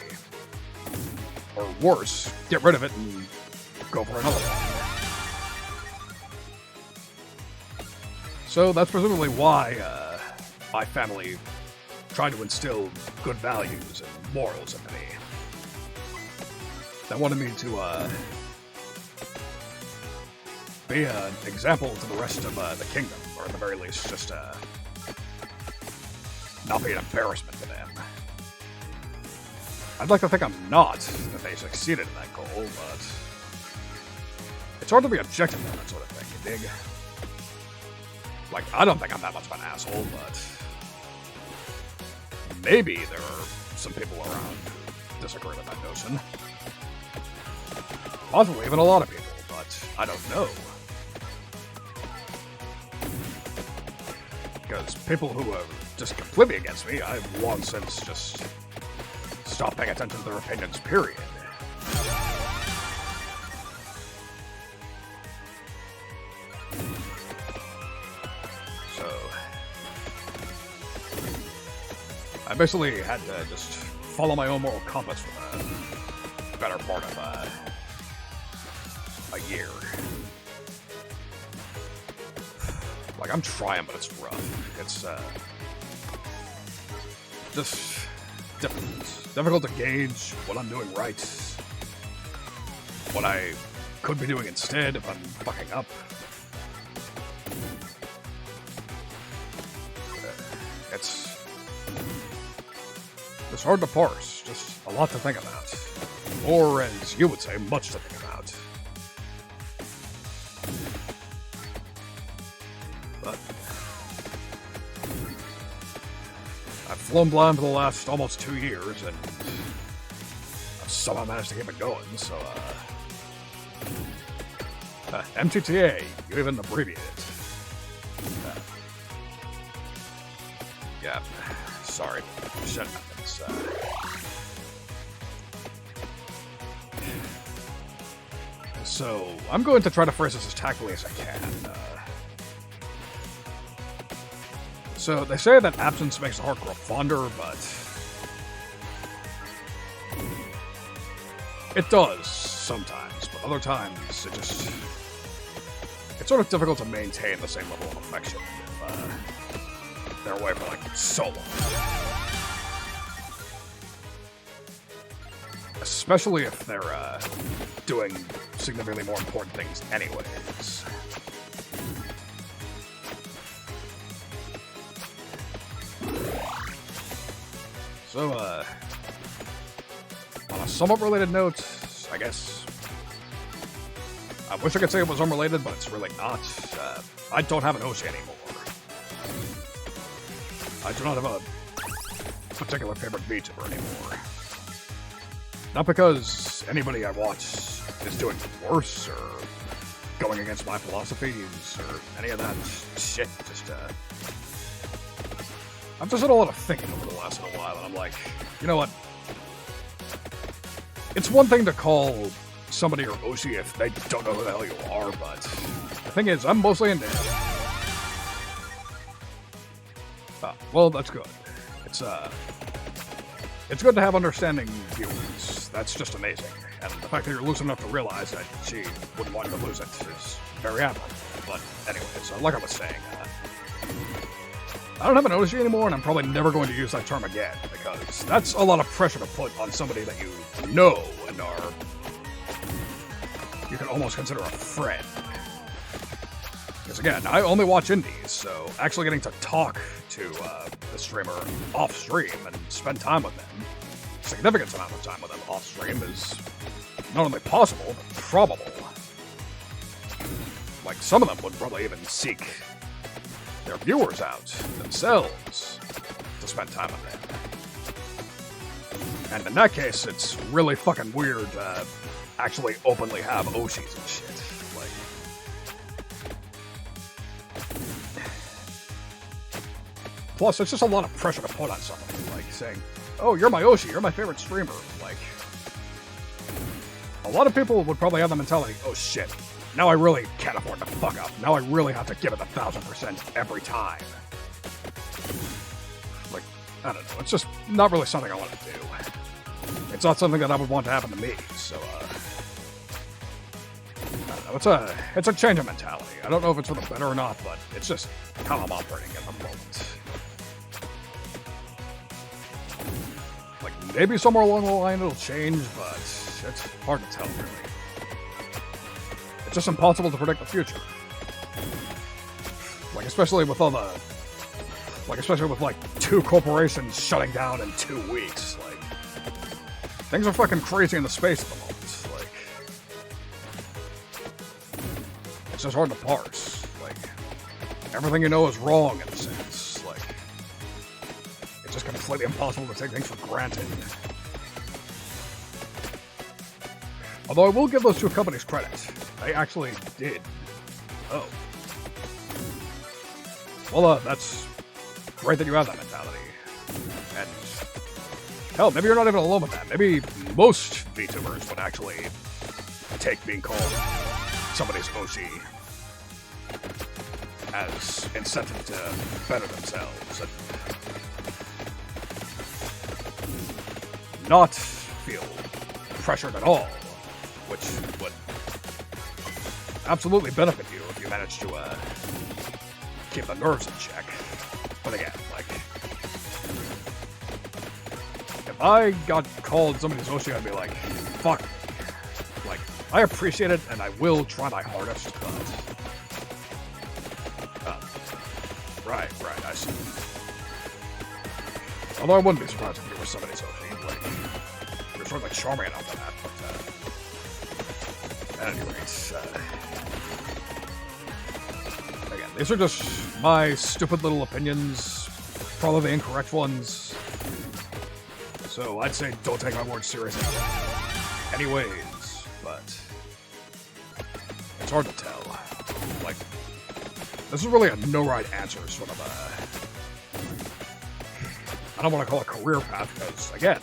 Or worse, get rid of it and go for another one. So that's presumably why my family tried to instill good values and morals into me. They wanted me to be an example to the rest of the kingdom, or at the very least, just not be an embarrassment to them. I'd like to think I'm not, that they succeeded in that goal, but it's hard to be objective on that sort of thing, you dig? Like, I don't think I'm that much of an asshole, but maybe there are some people around who disagree with that notion. Possibly even a lot of people, but I don't know. Because people who are just completely against me, I've long since just stopped paying attention to their opinions, period. So, I basically had to just follow my own moral compass for the better part of a year. Like, I'm trying, but it's rough. It's, just difficult to gauge what I'm doing right, what I could be doing instead if I'm fucking up. It's hard to parse, just a lot to think about. Or, as you would say, much to think about. But I've flown blind for the last almost 2 years, and I've somehow managed to keep it going, so, MTTA, you even abbreviate it. Yeah, sorry. Shut up. So, I'm going to try to phrase this as tactfully as I can. So, they say that absence makes the heart grow fonder, but it does sometimes, but other times it's sort of difficult to maintain the same level of affection if they're away for like so long. Especially if they're doing significantly more important things anyways. So, on a somewhat related note, I guess, I wish I could say it was unrelated, but it's really not. I don't have an OC anymore. I do not have a particular favorite VTuber anymore. Not because anybody I watch is doing worse or going against my philosophies or any of that shit. Just, I've just had a lot of thinking over the last little while, and I'm like, you know what? It's one thing to call somebody your OC if they don't know who the hell you are, but the thing is, I'm mostly into it. Well, that's good. It's good to have understanding viewers. That's just amazing. And the fact that you're loose enough to realize that she wouldn't want you to lose it is very admirable. But anyways, like I was saying, I don't have an OC anymore, and I'm probably never going to use that term again, because that's a lot of pressure to put on somebody that you know and are, you can almost consider a friend. Because again, I only watch indies, so actually getting to talk to the streamer off-stream and spend time with them, significant amount of time with them off-stream, is not only possible, but probable. Like, some of them would probably even seek their viewers out themselves to spend time with them. And in that case, it's really fucking weird to actually openly have Oshis and shit. Like, plus, it's just a lot of pressure to put on somebody. Like saying, "Oh, you're my Oshi. You're my favorite streamer." Like, a lot of people would probably have the mentality, "Oh shit, now I really can't afford to fuck up. Now I really have to give it 1,000% every time." Like, I don't know. It's just not really something I want to do. It's not something that I would want to happen to me. So, I don't know. It's a change of mentality. I don't know if it's for the better or not, but it's just how I'm operating at the moment. Like, maybe somewhere along the line it'll change, but it's hard to tell, really. It's just impossible to predict the future. Like, especially with like 2 corporations shutting down in 2 weeks. Like, things are fucking crazy in the space at the moment. Like, it's just hard to parse. Like, everything you know is wrong in a sense. Like, it's just completely impossible to take things for granted. Although I will give those 2 companies credit. They actually did. Oh. Well, that's great that you have that mentality. And hell, maybe you're not even alone with that. Maybe most VTubers would actually take being called somebody's Oshi as incentive to better themselves and not feel pressured at all, which would absolutely benefit you if you manage to keep the nerves in check. But again, like, if I got called somebody's Oshi, I'd be like, fuck. Like, I appreciate it, and I will try my hardest, but... right, I see. Although I wouldn't be surprised if you were somebody's Oshi. Like, you're sort of like charming enough for that, but, at any rate, again, these are just my stupid little opinions, probably the incorrect ones. So I'd say don't take my words seriously. Anyways, but it's hard to tell. Like, this is really a no right answer, sort of I don't want to call it a career path, because, again,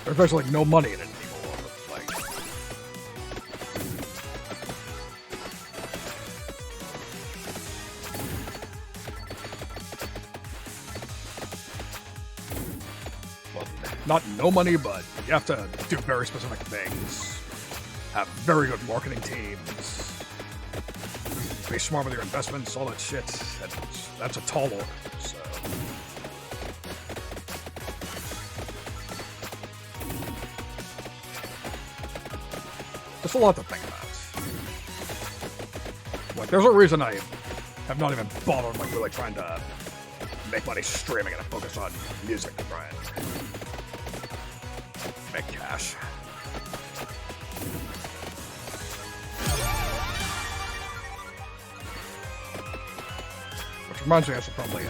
there's basically no money in it anymore. Like, not no money, but you have to do very specific things. Have very good marketing teams. Be smart with your investments, all that shit. That's a tall order, so... There's a lot to think about. Like, there's a reason I have not even bothered, like, really trying to make money streaming and I focus on music to try and make cash. Which reminds me, I should probably,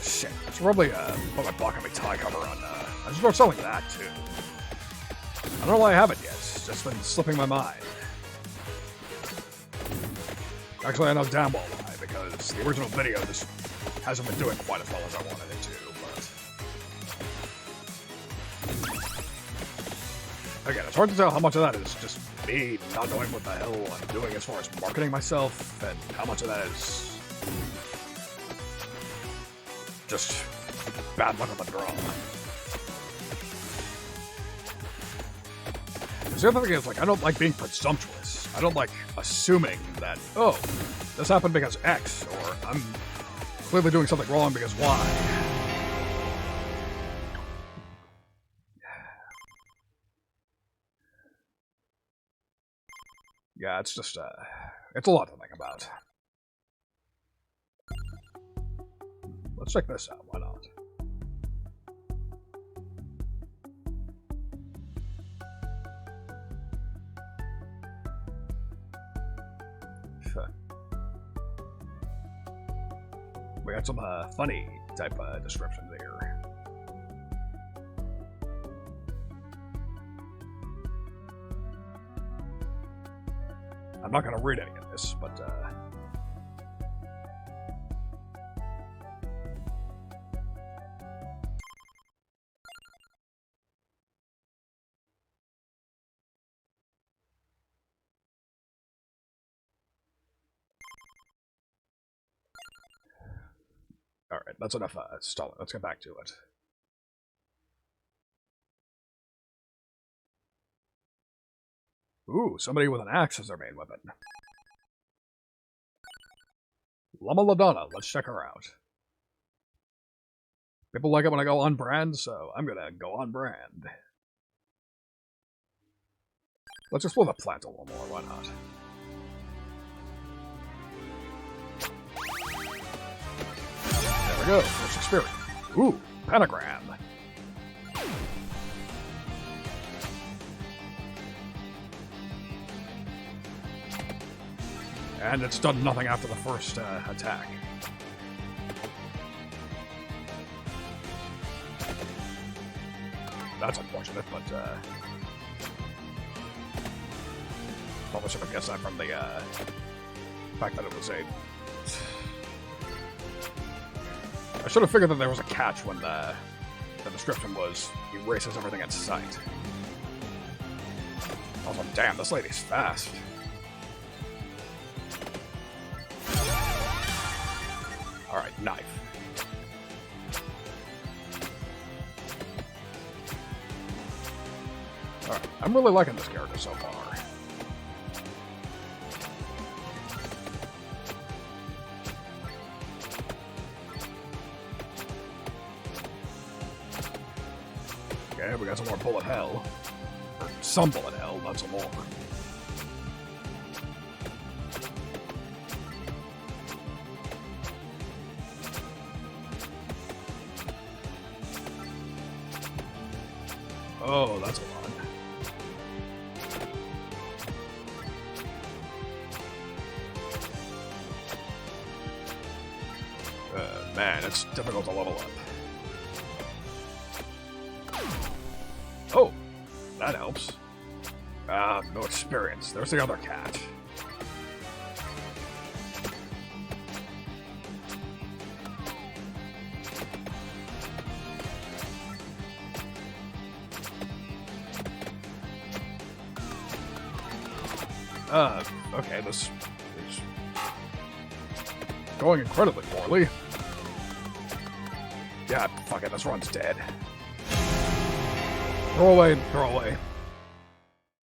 shit. I should probably, put my Bakami tie cover on, I should start selling that, too. I don't know why I haven't yet. It's just been slipping my mind. Actually, I know damn well why, because the original video just hasn't been doing quite as well as I wanted it to, but... Again, it's hard to tell how much of that is just me not knowing what the hell I'm doing as far as marketing myself, and how much of that is... just bad luck on the draw. The other thing is, like, I don't like being presumptuous. I don't like assuming that, oh, this happened because X, or I'm clearly doing something wrong because Y. Yeah, it's just, it's a lot to think about. Let's check this out, why not? We got some funny type descriptions here. I'm not going to read any of this, but alright, that's enough stalling. Let's get back to it. Ooh, somebody with an axe is their main weapon. Lama Ladonna, let's check her out. People like it when I go on brand, so I'm gonna go on brand. Let's explore the plant a little more, why not? There we go, first experience. Ooh, pentagram. And it's done nothing after the first attack. That's unfortunate, but probably should have guessed that from the fact that it was a... I should have figured that there was a catch when the description was erases everything in sight. I was like, damn, this lady's fast. Alright, knife. Alright, I'm really liking this character so far. Okay, we got some more bullet hell. Or some bullet hell, not some more. Oh, that's a lot. Man, it's difficult to level up. Oh, that helps. No experience. There's the other cat. Okay, this is going incredibly poorly. Yeah, fuck it, this run's dead. Throw away, throw away.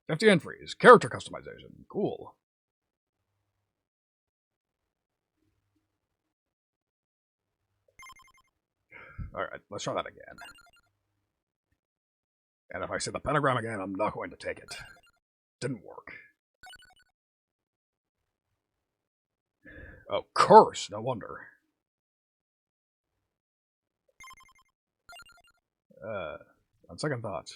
50 entries, character customization, cool. Alright, let's try that again. And if I see the pentagram again, I'm not going to take it. Didn't work. Oh, curse! No wonder. On second thought.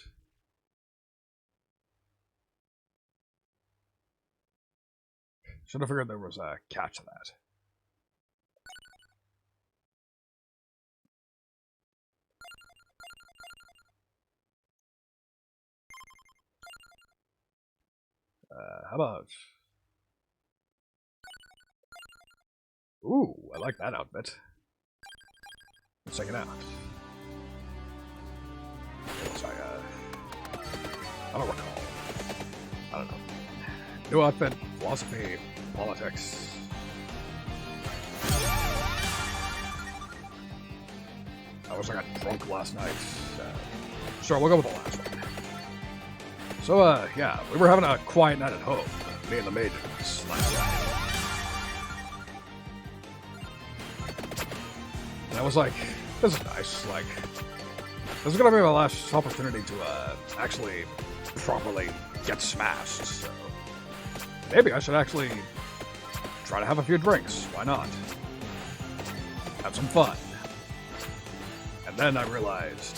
Should have figured there was a catch to that. How about... Ooh, I like that outfit. Let's check it out. Sorry, I don't recall. I don't know. New outfit, philosophy, politics. I was like drunk last night. Sure, we'll go with the last one. So, yeah, we were having a quiet night at home. Me and the maidens last night. And I was like, this is nice, like, this is gonna be my last opportunity to, actually properly get smashed, so maybe I should actually try to have a few drinks, why not? Have some fun. And then I realized,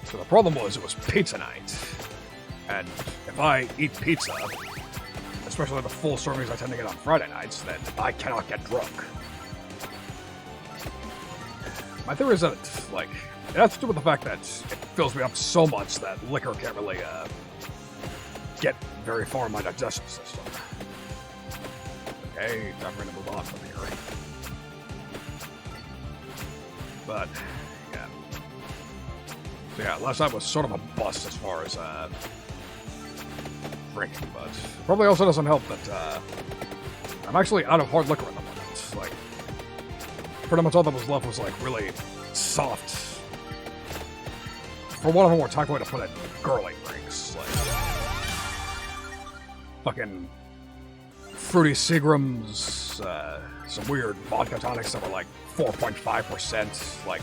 so the problem was it was pizza night, and if I eat pizza, especially the full servings I tend to get on Friday nights, then I cannot get drunk. My theory is that it's, like, it has to do with the fact that it fills me up so much that liquor can't really, get very far in my digestive system. Okay, time for me to move on from here. But, yeah. So yeah, last night was sort of a bust as far as, drinking, but it probably also doesn't help that, I'm actually out of hard liquor at the moment. Like, pretty much all that was left was, like, really soft, for want of a more tacky way to put it, girly drinks. Like, fucking fruity Seagrams, some weird vodka tonics that were like 4.5%, like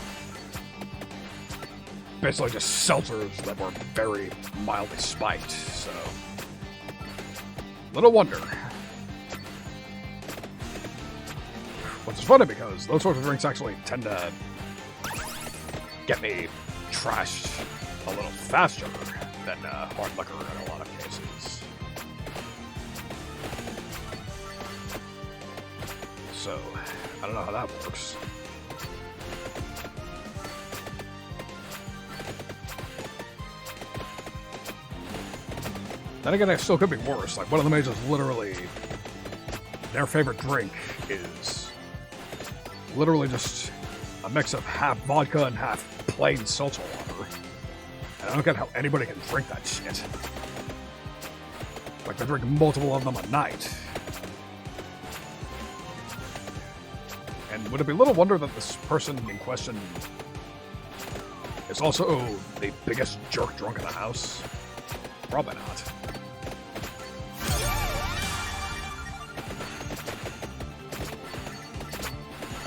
basically just seltzers that were very mildly spiked, so little wonder. Which is funny because those sorts of drinks actually tend to get me trashed a little faster than hard liquor in a lot of cases. So, I don't know how that works. Then again, it still could be worse. Like, one of the mages literally, their favorite drink is literally just a mix of half vodka and half plain seltzer water. And I don't get how anybody can drink that shit. Like, they drink multiple of them a night. And would it be little wonder that this person in question is also the biggest jerk drunk in the house? Probably not.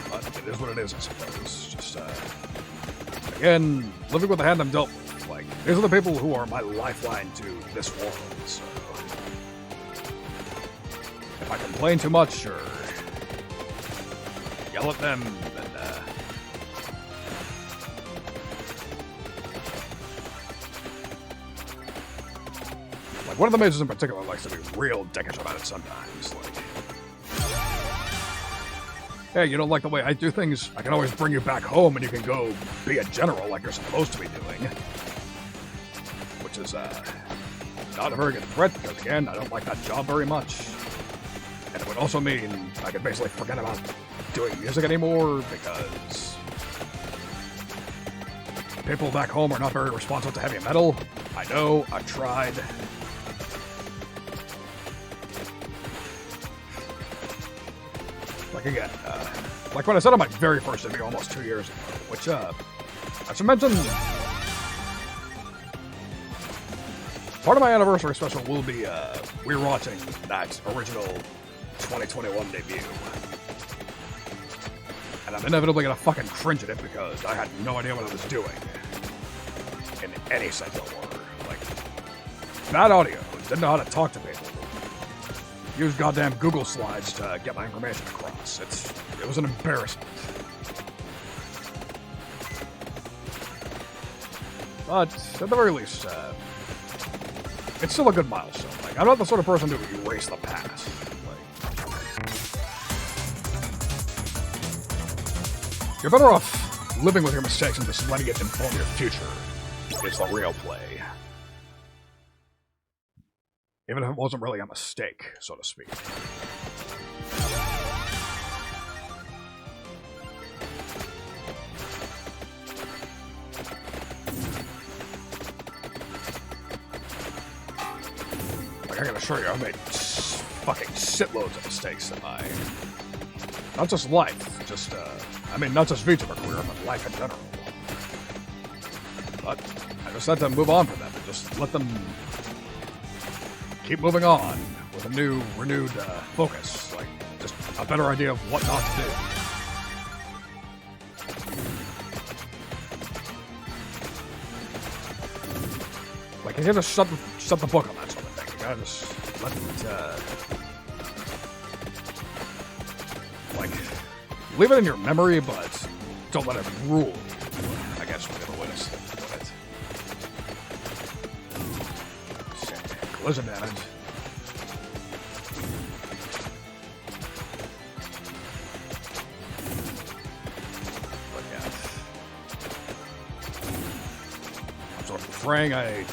But it is what it is, I suppose. Just, again, living with the hand I'm dealt with. Like, these are the people who are my lifeline to this world, so if I complain too much or yell at them, then, like, one of the mages in particular likes to be real dickish about it sometimes, like, hey, you don't like the way I do things? I can always bring you back home and you can go be a general like you're supposed to be doing. Which is, not a very good threat, because again, I don't like that job very much. And it would also mean I could basically forget about doing music anymore, because people back home are not very responsive to heavy metal. I know, I've tried. Like, again, like when I said on my very first video almost 2 years ago, which, I should mention, part of my anniversary special will be, rewatching that original 2021 debut. And I'm inevitably gonna fucking cringe at it because I had no idea what I was doing. In any sense of the word. Like, bad audio, didn't know how to talk to people. Used goddamn Google Slides to get my information across. It was an embarrassment. But, at the very least, it's still a good milestone. Like, I'm not the sort of person to erase the past. You're better off living with your mistakes and just letting it inform your future. It's the real play. Even if it wasn't really a mistake, so to speak. Like, I gotta assure you, I've made fucking shitloads of mistakes in my... not just life, just, I mean, not just VTuber career, but life in general. But I just had to move on from them and just let them keep moving on with a new, renewed focus. Like, just a better idea of what not to do. Like, you gotta shut the book on that sort of thing. You gotta just let it, like, leave it in your memory, but don't let it rule you, I guess would be the way to put it. Shit, collision damage. So praying I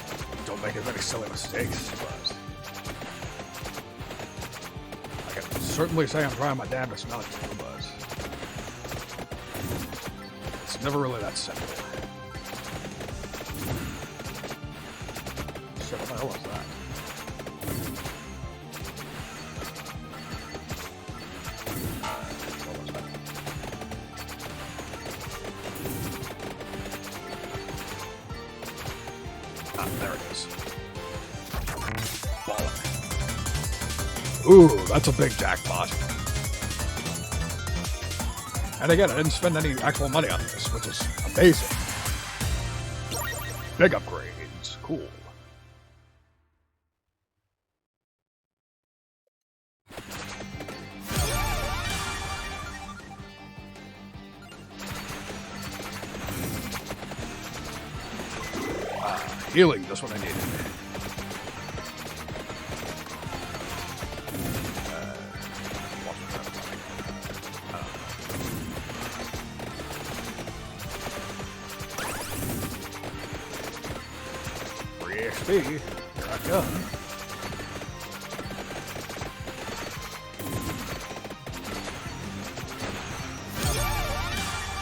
don't make as many silly mistakes, but I can certainly say I'm trying my damnedest not to, but it's never really that simple. Shit, what the hell was that? There it is. Baller. Ooh, that's a big jackpot. And again, I didn't spend any actual money on this, which is amazing. Big upgrades. Cool. Healing, just what I needed. Free XP, here I come.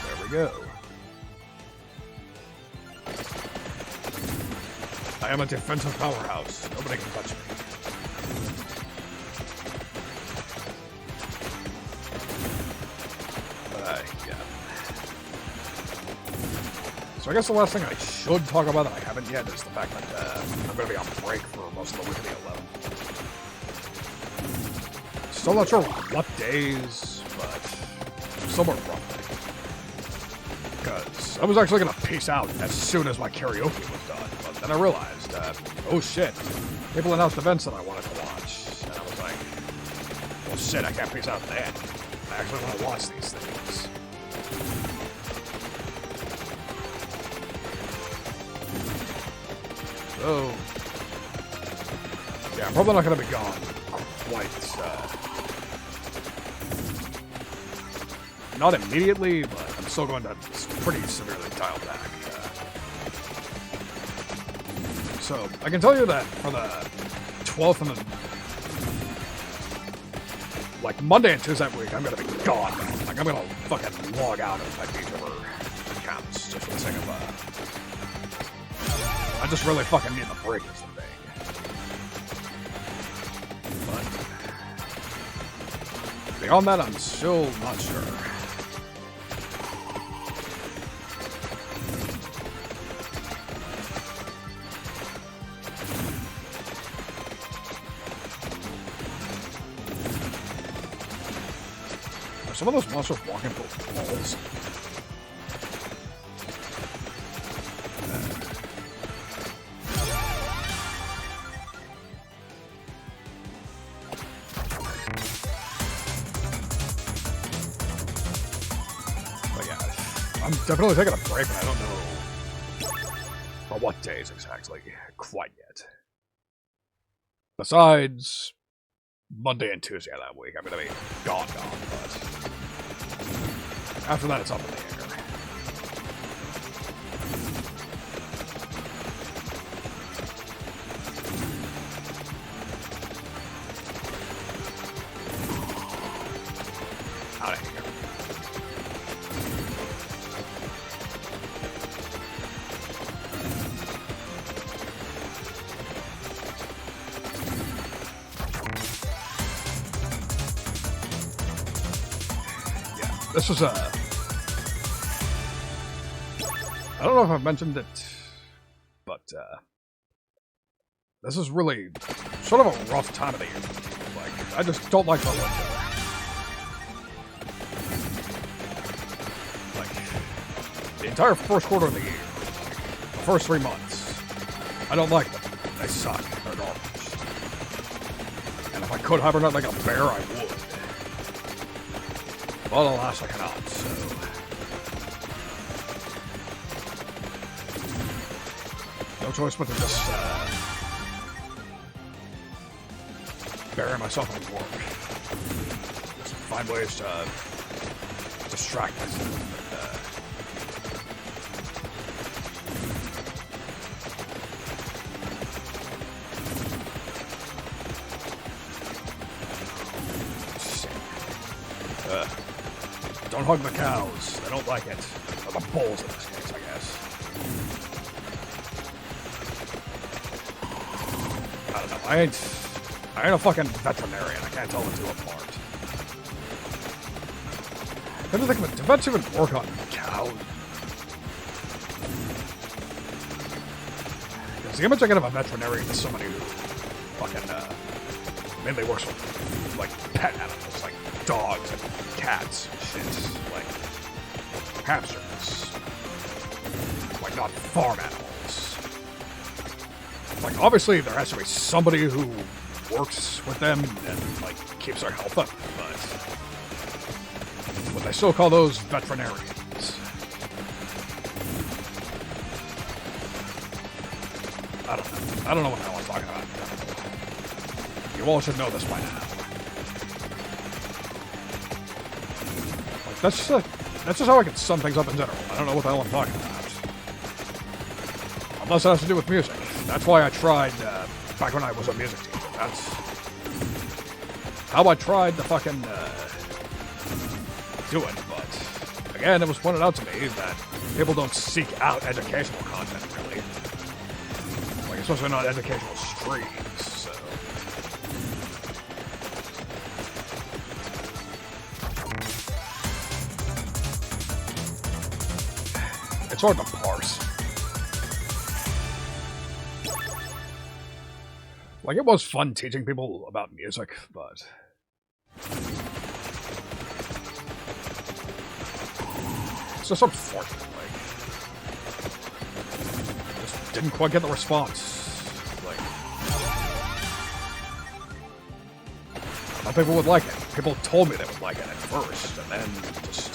There we go. I am a defensive powerhouse. Nobody can touch me. But yeah. So I guess the last thing I should talk about that I haven't yet is the fact that I'm going to be on break for most of the week of the 11th. Still not sure what days, but somewhere roughly. Because I was actually going to peace out as soon as my karaoke was done. Then I realized, oh shit, people announced events that I wanted to watch. And I was like, well shit, I can't peace out then. I actually want to watch these things. So, yeah, I'm probably not going to be gone quite, not immediately, but I'm still going to pretty severely dial back. So, I can tell you that for the 12th and the... like, Monday and Tuesday that week, I'm gonna be gone. Like, I'm gonna fucking log out of my VTuber accounts just for the sake of, I just really fucking need the break is the thing. But... beyond that, I'm still not sure. Some of those monsters walking through walls. But yeah, I'm definitely taking a break, but I don't know for what days exactly quite yet. Besides Monday and Tuesday of that week, I'm gonna be gone, but after that, it's up in the air. Out of here. This was a... I don't know if I've mentioned it, but this is really sort of a rough time of the year. Like, I just don't like the winter. Like, the entire first quarter of the year, the first 3 months, I don't like them. They suck. They're garbage. And if I could hibernate like a bear, I would. But alas, I cannot, so... no choice but to just, bury myself in work. Just find ways to distract myself. Don't hug the cows. They don't like it. Or the bulls in this case, I guess. I don't know. I ain't a fucking veterinarian. I can't tell the two apart. Come to think of it, do vets even work on cows? Because the image I get of a veterinarian is somebody who fucking, mainly works with, like, pet animals, like dogs and cats and shit. Like, hamsters. Like, not farm animals. Like, obviously there has to be somebody who works with them and, like, keeps their health up, but they still call those veterinarians. I don't know. I don't know what the hell I'm talking about. You all should know this by now. Like, that's just how I can sum things up in general. I don't know what the hell I'm talking about. Unless it has to do with music. That's why I tried, back when I was a music teacher. That's how I tried to fucking, do it, but again, it was pointed out to me that people don't seek out educational content, really. Like, especially not educational streams, so. It's hard to parse. Like, it was fun teaching people about music, but it's just unfortunate, like, just didn't quite get the response. Like, I thought people would like it. People told me they would like it at first, and then just,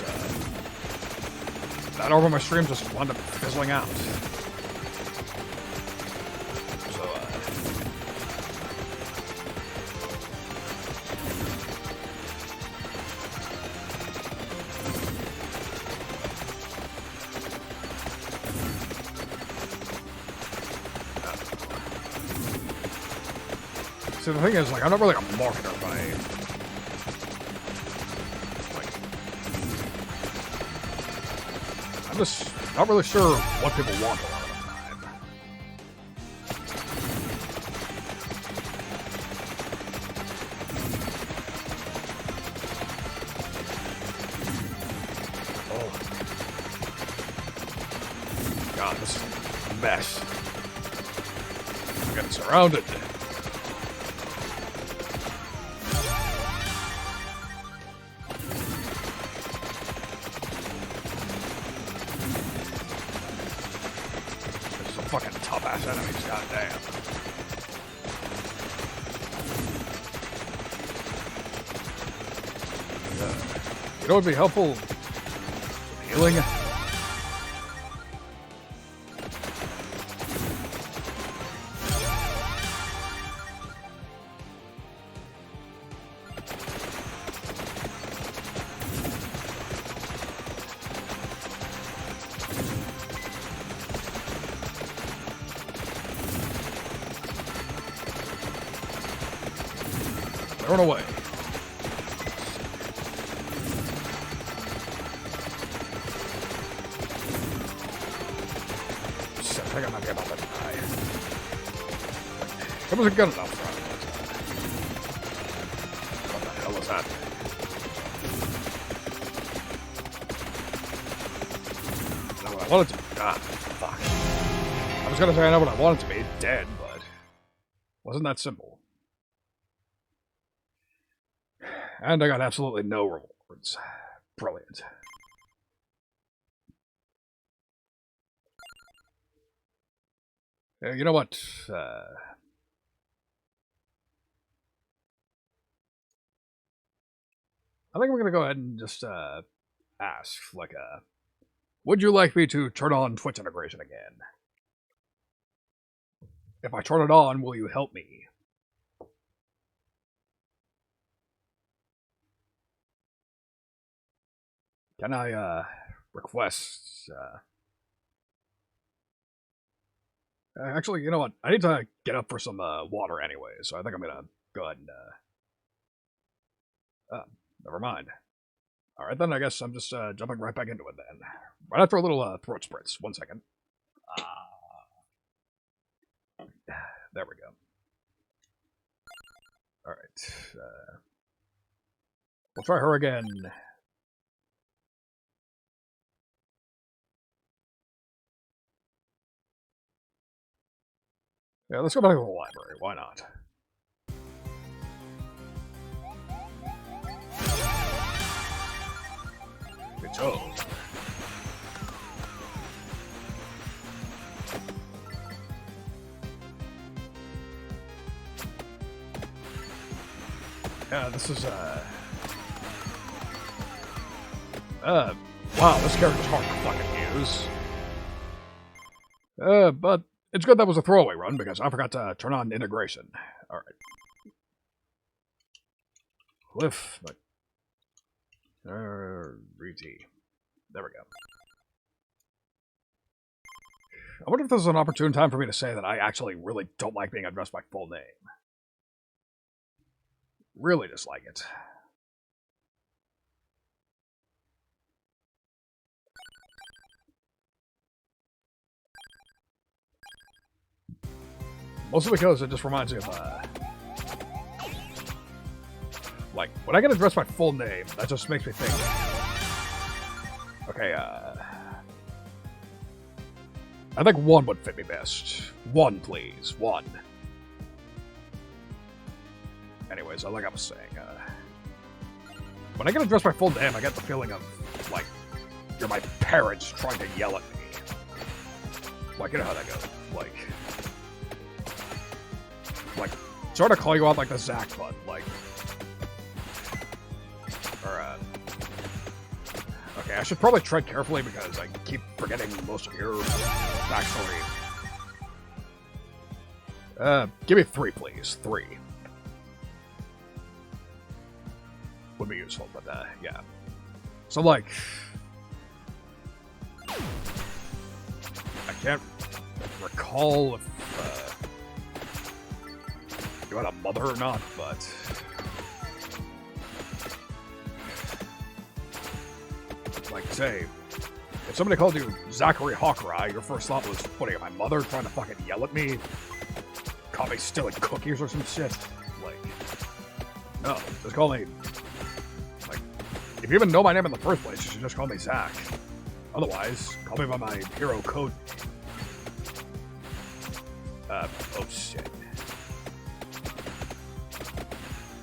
that over my stream just wound up fizzling out. See, the thing is, like, I'm not really a marketer by, like, I'm just not really sure what people want a lot of the time. Oh. God, this is a mess. I'm getting surrounded. Fucking tough-ass enemies, goddamn. You know what would be helpful? Healing? Run away. Shit, I think I might be about to die. That wasn't good enough for me. What the hell was that? I know what I wanted to be. Ah, fuck. I was gonna say I know what I wanted to be. Dead, but wasn't that simple. And I got absolutely no rewards. Brilliant. You know what? I think I'm going to go ahead and just ask, like, would you like me to turn on Twitch integration again? If I turn it on, will you help me? Can I, request, actually, you know what? I need to get up for some, water anyway, so I think I'm gonna go ahead and, never mind. Alright, then I guess I'm just jumping right back into it then. Right after a little throat spritz. 1 second. There we go. Alright. We'll try her again. Yeah, let's go back to the library. Why not? Good job. Yeah, this is, wow, this character's hard to fucking use. But it's good that was a throwaway run, because I forgot to turn on integration. Alright. Cliff McConaire. There we go. I wonder if this is an opportune time for me to say that I actually really don't like being addressed by full name. Really dislike it. Mostly because it just reminds me of, like, when I get addressed by full name, that just makes me think. Okay, I think 1 would fit me best. 1, please. 1. Anyways, like I was saying, when I get addressed by full name, I get the feeling of, like, you're my parents trying to yell at me. Like, you know how that goes. Like, sort of call you out like the Zach bud, like, or, okay, I should probably tread carefully because I keep forgetting most of your backstory. Give me 3, please. 3. Would be useful, but, yeah. So, like, I can't recall if, you had a mother or not, but like, say, if somebody called you Zachary Hawkeye, your first thought was, what are you, my mother trying to fucking yell at me? Call me stealing cookies or some shit? Like, no, just call me, like, if you even know my name in the first place, you should just call me Zach. Otherwise, call me by my hero code name. Oh shit.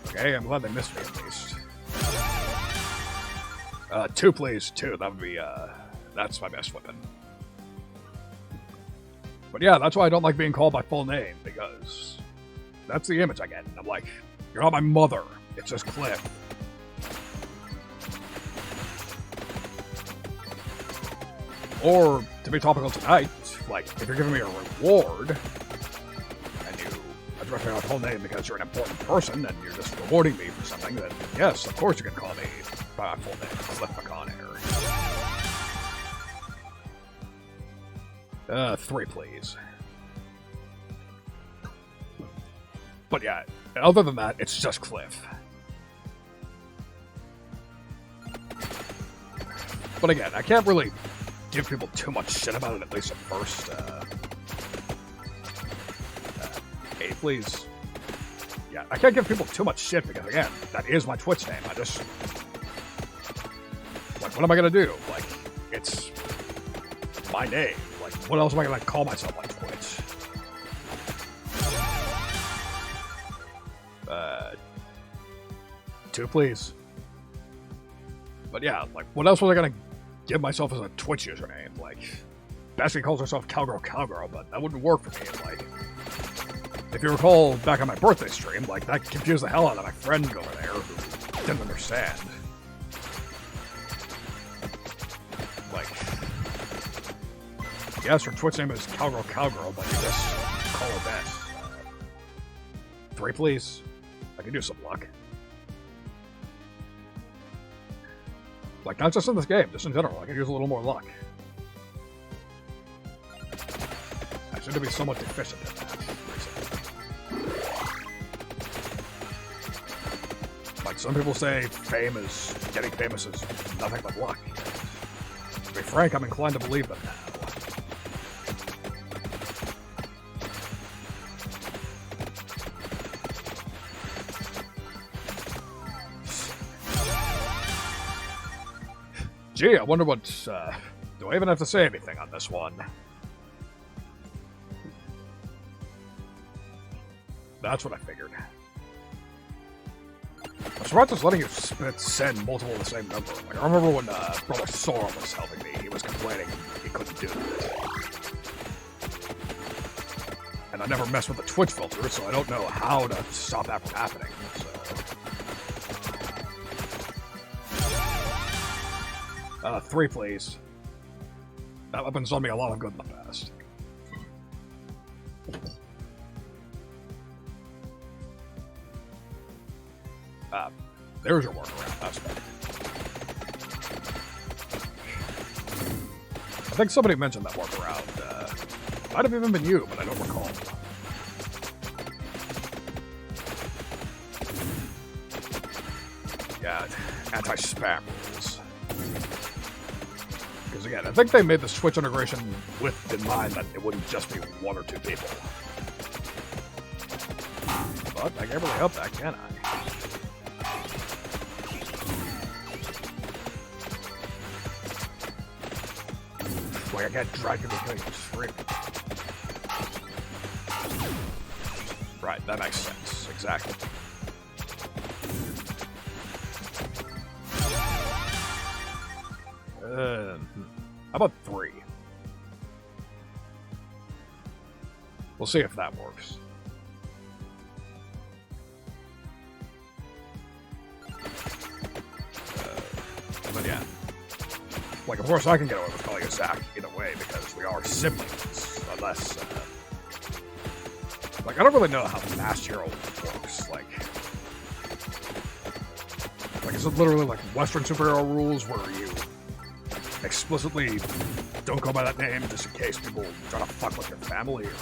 Okay, I'm glad they missed me at least. 2, please. 2. That would be, that's my best weapon. But yeah, that's why I don't like being called by full name, because that's the image I get. I'm like, you're not my mother. It's just Cliff. Or, to be topical tonight, like, if you're giving me a reward, address me by full name because you're an important person and you're just rewarding me for something, then yes, of course you can call me by my full name, Cliff McConaire. 3, please. But yeah, other than that, it's just Cliff. But again, I can't really give people too much shit about it, at least at first. 8, please. Yeah, I can't give people too much shit because, again, that is my Twitch name. I just... Like, what am I gonna do? Like, it's my name. Like, what else am I gonna call myself on Twitch? 2, please. But yeah, like, what else was I gonna give myself as a Twitch username? Like, Bessie calls herself Cowgirl, but that wouldn't work for me. Like, if you recall back on my birthday stream, like, that confused the hell out of my friend over there who didn't understand. Like, yes, her Twitch name is Cowgirl, but you just call her Bess. 3, please. I can do some luck. Like, not just in this game, just in general, I could use a little more luck. I seem to be somewhat deficient in that recently. Like, Some people say getting famous is nothing but luck. To be frank, I'm inclined to believe them now. Gee, I wonder what, do I even have to say anything on this one? That's what I figured. I'm surprised it's letting you send multiple of the same number. Like, I remember when, Brother Sora was helping me, he was complaining he couldn't do it. And I never messed with the Twitch filter, so I don't know how to stop that from happening, so... 3, please. That weapon's done me a lot of good in the past. There's your workaround, that's better. I think somebody mentioned that workaround. Might have even been you, but I don't recall. Yeah, anti-spam rules. Because again, I think they made the Switch integration with in mind that it wouldn't just be 1 or 2 people. But I can't really help that, can I? Like I can't drag him because he's free. Right, that makes sense. Exactly. How about 3? We'll see if that works. But yeah. Like, of course I can get away with calling it Zach either way because we are siblings. Unless, like, I don't really know how Masked Hero works. Like, is it literally like Western superhero rules where you explicitly don't go by that name just in case people try to fuck with your family or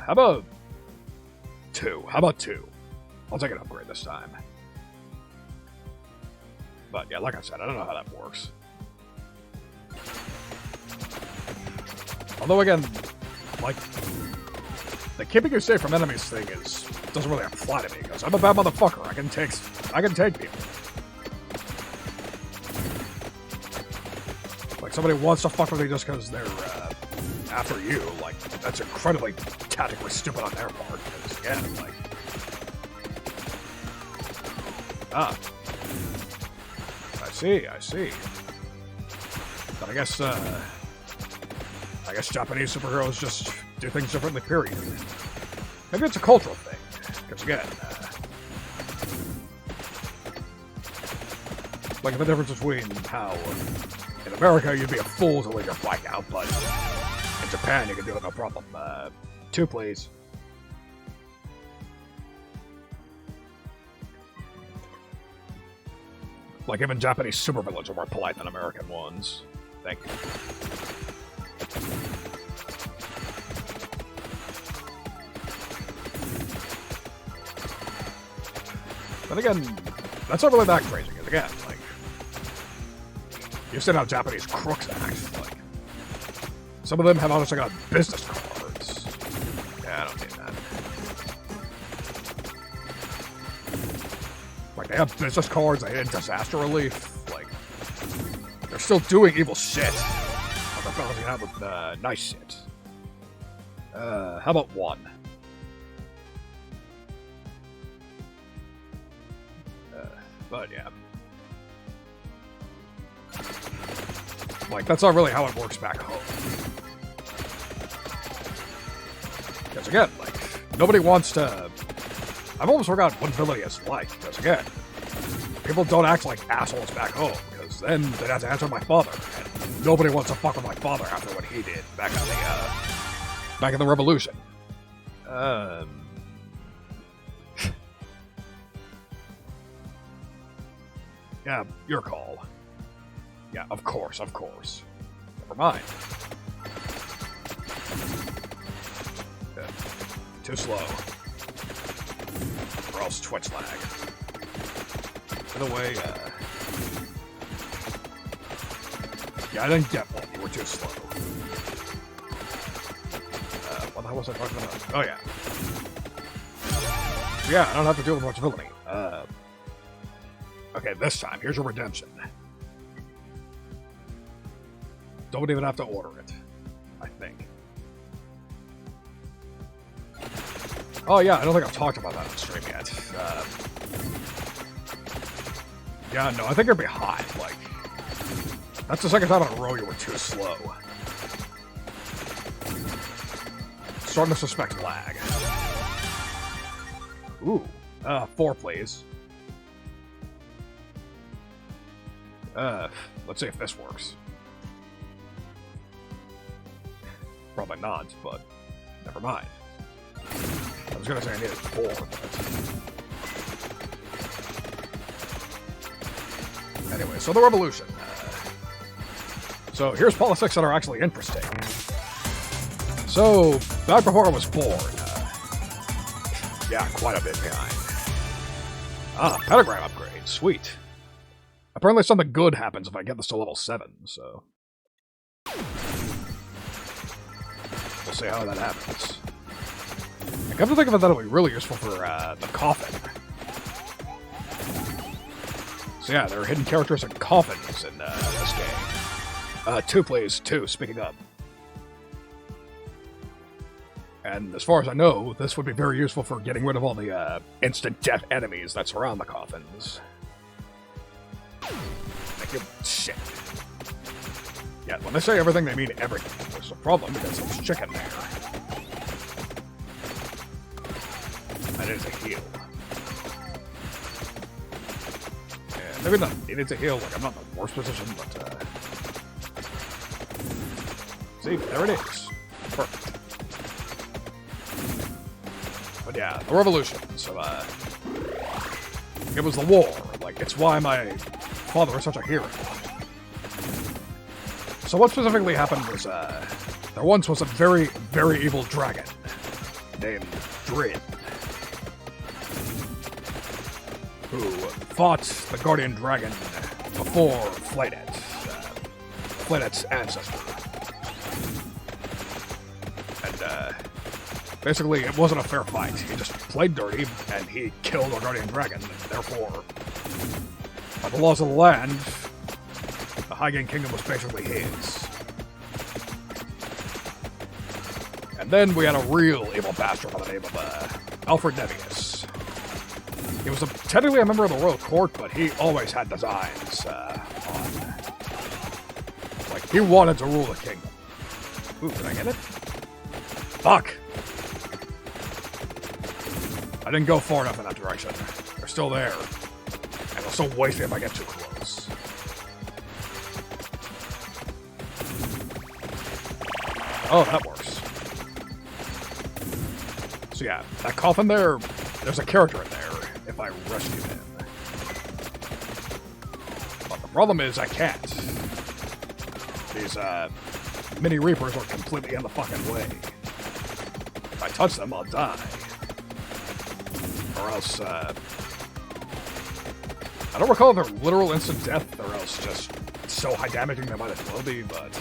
how about 2? How about 2? I'll take an upgrade this time. But yeah, like I said, I don't know how that works. Although again, like, the keeping you safe from enemies thing doesn't really apply to me because I'm a bad motherfucker. I can take people. Like, somebody wants to fuck with me just because they're after you. Like, that's incredibly tactically stupid on their part. Because again, like, I see. But I guess Japanese superheroes just do things differently, period. Maybe it's a cultural thing, because again, like the difference between how in America you'd be a fool to leave your bike out, but in Japan you can do it no problem. 2, please. Like, even Japanese supervillains are more polite than American ones. Thank you. But again, that's not really that crazy, because again, like, you've seen how Japanese crooks act. Like, some of them have honestly got business cards. Yeah, I don't need that. Like, they have business cards, they hit disaster relief. Like, they're still doing evil shit. But they're balancing it out with nice shit. How about 1? But yeah. Like, that's not really how it works back home. Because again, like, nobody wants to... I've almost forgot what villainy is like, because again, people don't act like assholes back home, because then they'd have to answer my father, and nobody wants to fuck with my father after what he did back in the Revolution. Yeah, your call. Yeah, of course. Never mind. Too slow. Or else twitch lag. By the way, yeah, I didn't get one. You were too slow. What the hell was I talking about? Oh, yeah. Yeah, I don't have to deal with much villainy. Okay, this time, here's your redemption. Don't even have to order it, I think. Oh yeah, I don't think I've talked about that on stream yet. Yeah, no, I think you're behind, like... That's the second time in a row you were too slow. Starting to suspect lag. Ooh, 4 please. Let's see if this works. Probably not, but never mind. I was gonna say I needed 4, but... Anyway, so the revolution. So here's politics that are actually interesting. So, back before I was born, yeah, quite a bit behind. Ah, pentagram upgrade, sweet. Apparently something good happens if I get this to level 7, so... We'll see how that happens. I come to think of it, that'll be really useful for the coffin. So yeah, there are hidden characters and coffins in this game. 2 please, 2, speaking up. And as far as I know, this would be very useful for getting rid of all the instant death enemies that surround the coffins. Thank you. Shit. Yeah, when they say everything, they mean everything. There's a problem because there's chicken there. And it is a heal. Yeah, maybe not. It is a heal. Like, I'm not in the worst position, but see, there it is. Perfect. But yeah, the revolution. So, it was the war. Like, it's why my father was such a hero. So what specifically happened was, there once was a very, very evil dragon named Drid, who fought the Guardian Dragon before Flaydet, Flaydet's ancestor. And, basically, it wasn't a fair fight. He just played dirty, and he killed our Guardian Dragon, and therefore, by the laws of the land, the Highgaine Kingdom was basically his. And then we had a real evil bastard by the name of Alfred Nevius. He was technically a member of the royal court, but he always had designs on... Like, he wanted to rule the kingdom. Ooh, did I get it? Fuck! I didn't go far enough in that direction. They're still there. And they'll still waste me if I get too close. Oh, that works. So yeah, that coffin there, there's a character in there if I rescue him. But the problem is I can't. These, mini Reapers are completely in the fucking way. If I touch them, I'll die. Or else, I don't recall if they're literal instant death, or else just so high damaging they might as well be, but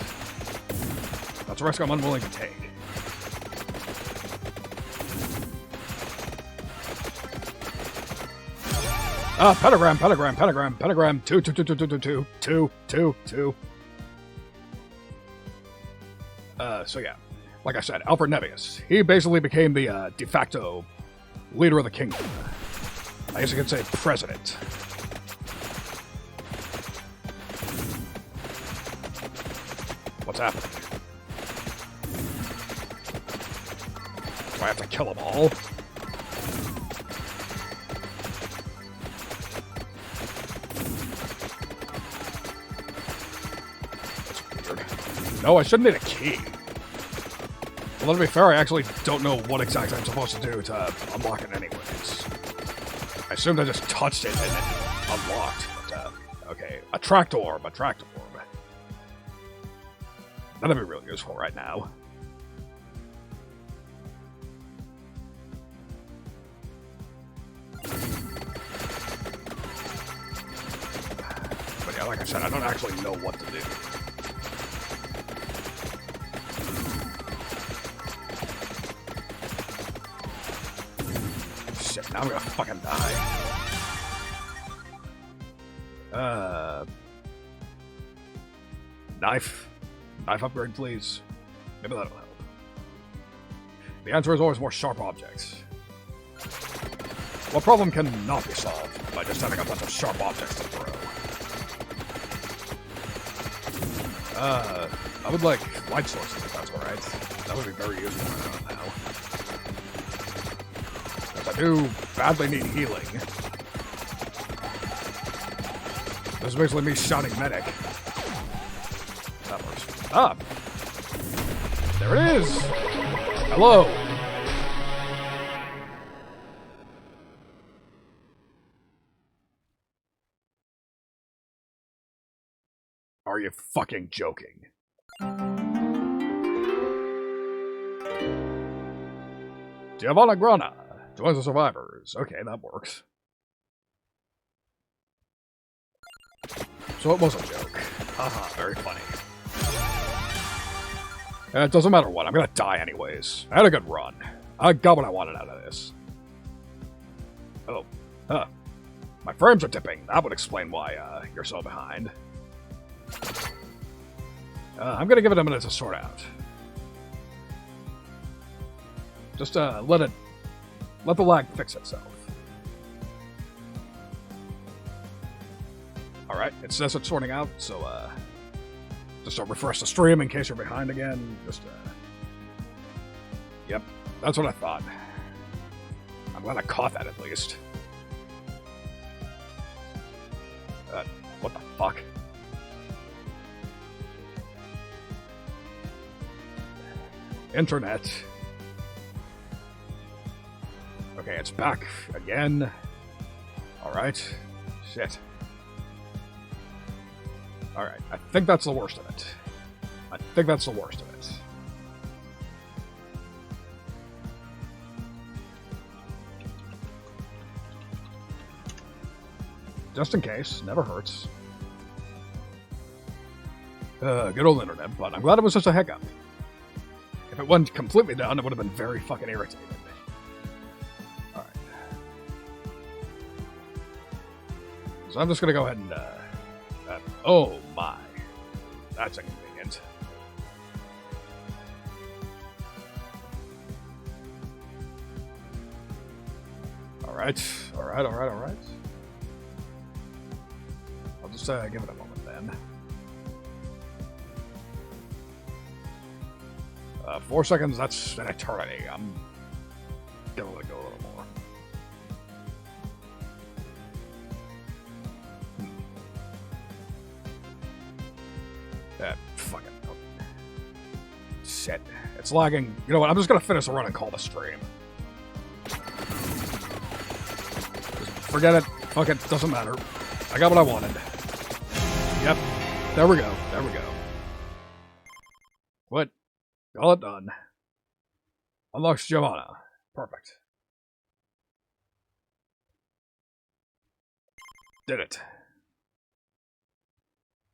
that's a risk I'm unwilling to take. Pentagram, 2, 2, 2, 2, 2, 2, 2, 2, 2. So yeah, like I said, Alfred Nevius, he basically became the de facto leader of the kingdom. I guess you could say president. What's happening? Do I have to kill them all? That's weird. No, I shouldn't need a key. Well, to be fair, I actually don't know what exactly I'm supposed to do to unlock it anyways. I assumed I just touched it and it unlocked. But, okay, a tractor orb. That'd be really useful right now. said, I don't actually know what to do. Shit, now I'm gonna fucking die. Knife. Knife upgrade, please. Maybe that'll help. The answer is always more sharp objects. What problem can not be solved by just having a bunch of sharp objects to throw? I would like light sources if that's alright. That would be very useful right now. Because I do badly need healing. This is basically me shouting medic. That works. Ah! There it is! Hello! Are you fucking joking? Giovanna Grana joins the survivors. Okay, that works. So it was a joke. Haha, very funny. It doesn't matter what, I'm gonna die anyways. I had a good run. I got what I wanted out of this. Oh, huh. My frames are dipping. That would explain why, you're so behind. I'm gonna give it a minute to sort out. Just, let the lag fix itself. Alright, it says it's sorting out, so, just refresh the stream in case you're behind again. Just, yep, that's what I thought. I'm glad I caught that at least. What the fuck? Internet. Okay, it's back again. Alright. Shit. Alright, I think that's the worst of it. I think that's the worst of it. Just in case, never hurts. Good old internet, but I'm glad it was just a hiccup. If it went completely down, it would have been very fucking irritated. Alright. So I'm just gonna go ahead and, oh my. That's inconvenient. Alright. Alright. I'll just, give it a moment then. 4 seconds, that's an eternity. I'm gonna let go a little more. Fucking nope. Shit. It's lagging. You know what? I'm just gonna finish the run and call the stream. Just forget it. Fuck it. Doesn't matter. I got what I wanted. Yep. There we go. What? All it done. Unlocks Giovanna. Perfect. Did it.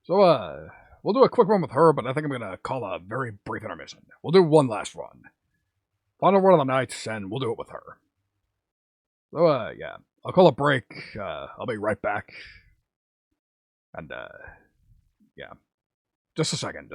So, we'll do a quick run with her, but I think I'm gonna call a very brief intermission. We'll do one last run. Final run of the night, and we'll do it with her. So, yeah. I'll call a break. I'll be right back. And, yeah. Just a second.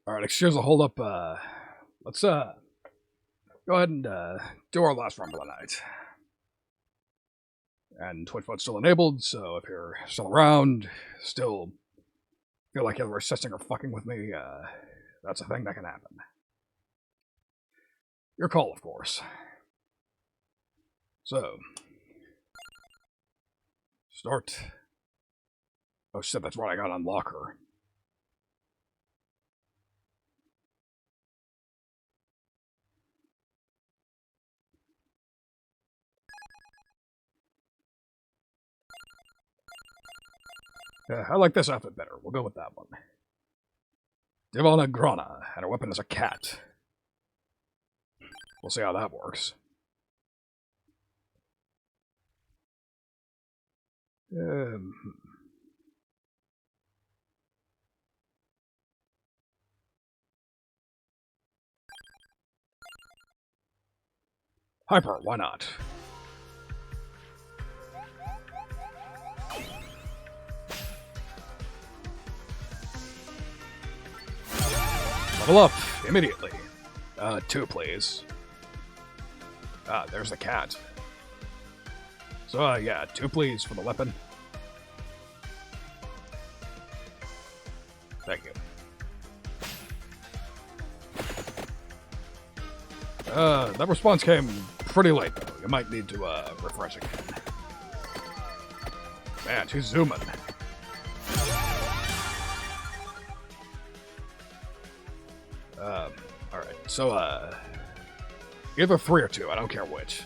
Alright, excuse the hold up. Let's go ahead and do our last run for the night. And Twitch mode's still enabled, so if you're still around, still feel like you're assisting or fucking with me, that's a thing that can happen. Your call, of course. So, start. Oh shit, that's right, I got on locker. Yeah, I like this outfit better. We'll go with that one. Divana Grana, and her weapon is a cat. We'll see how that works. Hyper, why not? Level up, immediately. 2, please. Ah, there's the cat. So, yeah, 2, please, for the weapon. Thank you. That response came pretty late, though. You might need to, refresh again. Man, she's zooming. Alright, so, either 3 or 2, I don't care which.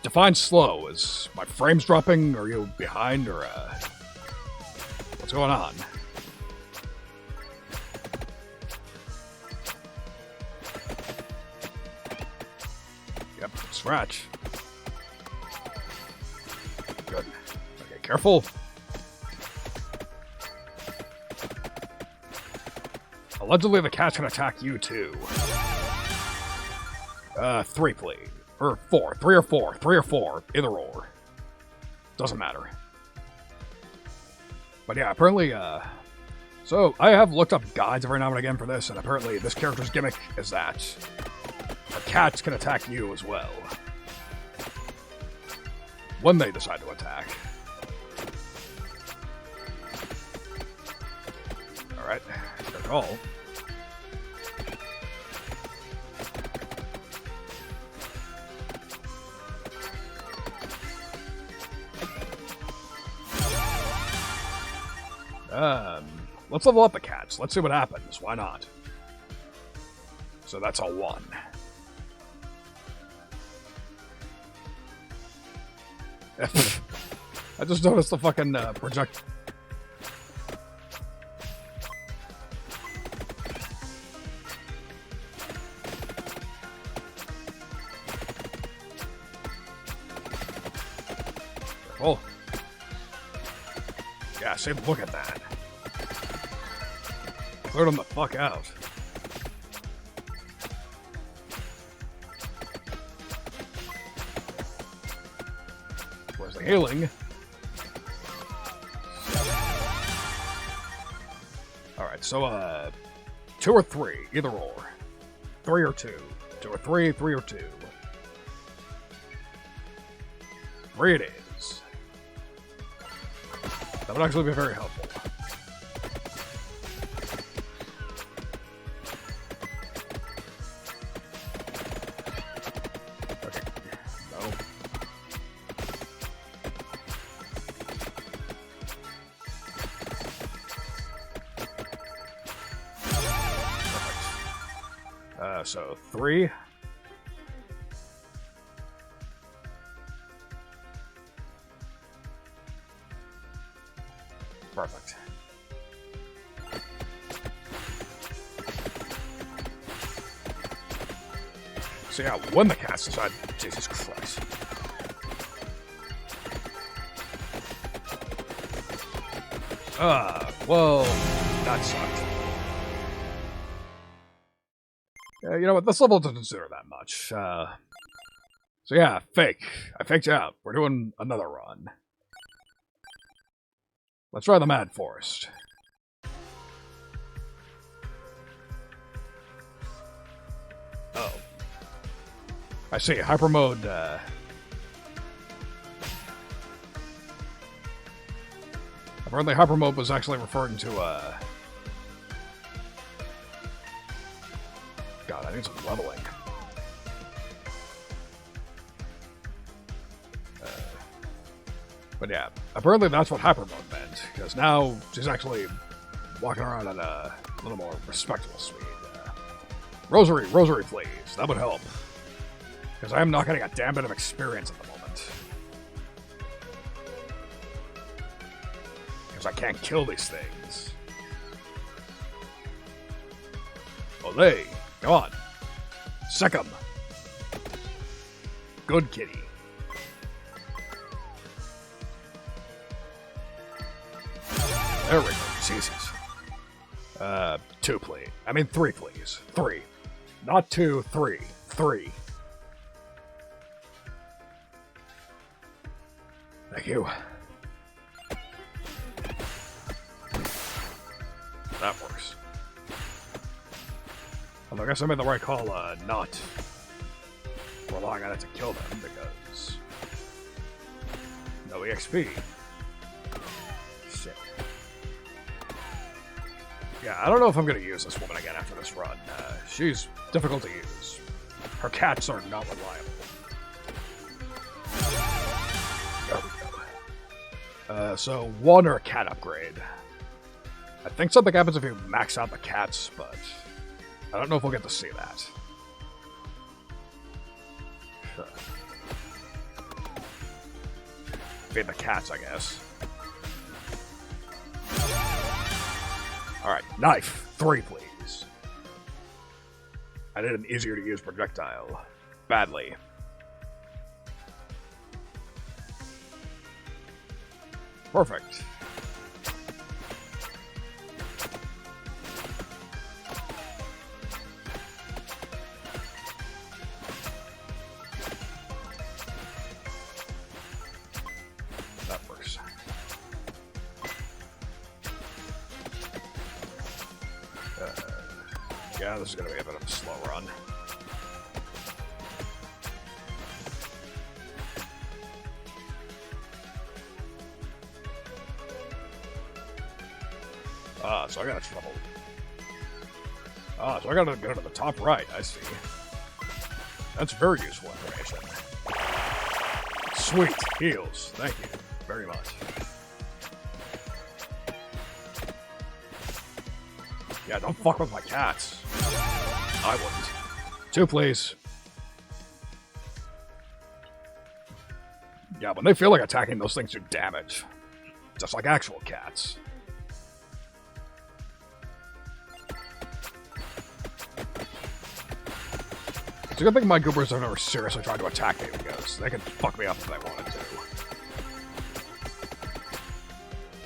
Define slow. Is my frames dropping? Are you behind, or, what's going on? Yep, scratch. Good. Okay, careful. Allegedly, the cat can attack you, too. 3, please. Or 4. 3 or 4. 3 or 4. Either or. Doesn't matter. But yeah, apparently, so, I have looked up guides every now and again for this, and apparently this character's gimmick is that the cats can attack you as well. When they decide to attack. Alright, good call. Let's level up the cats. Let's see what happens. Why not? So that's a 1. I just noticed the fucking project. careful. Yeah, see, look at that. Cleared them the fuck out. Where's the healing? Alright, so, 2 or 3, either or. 3 or 2. 2 or 3, 3 or 2. 3 it is. That would actually be very helpful. Okay. No. Perfect. So 3. Perfect. So yeah, when the cats decide, Jesus Christ. Well, that sucked. You know what, this level doesn't consider that much. So yeah, fake. I faked out. We're doing another run. Let's try the Mad Forest. Oh. I see, hyper mode, apparently hyper mode was actually referring to, God, I need some leveling. But yeah, apparently that's what hyper mode meant, because now she's actually walking around at a little more respectable speed. Rosary, please. That would help. Because I am not getting a damn bit of experience at the moment. Because I can't kill these things. Olay. Go on. Sick 'em. Good kitty. There we go. Jesus. 2, please. I mean, 3, please. 3. Not 2, 3. 3. Thank you. That works. Well, I guess I made the right call, not relying on it to kill them, because no EXP. Shit. Yeah, I don't know if I'm going to use this woman again after this run. She's difficult to use. Her cats are not reliable. There we go. So 1 or a cat upgrade. I think something happens if you max out the cats, but I don't know if we'll get to see that. Feed the cats, I guess. Alright, knife. 3, please. I did an easier to use projectile. Badly. Perfect. That works. Yeah, this is going to be a bit of a slow run. So I gotta trouble. So I gotta go to the top right, I see. That's very useful information. Sweet, heals. Thank you very much. Yeah, don't fuck with my cats. I wouldn't. 2, please. Yeah, when they feel like attacking, those things do damage. Just like actual cats. It's a good thing my goobers have never seriously tried to attack me because they can fuck me up if they wanted to.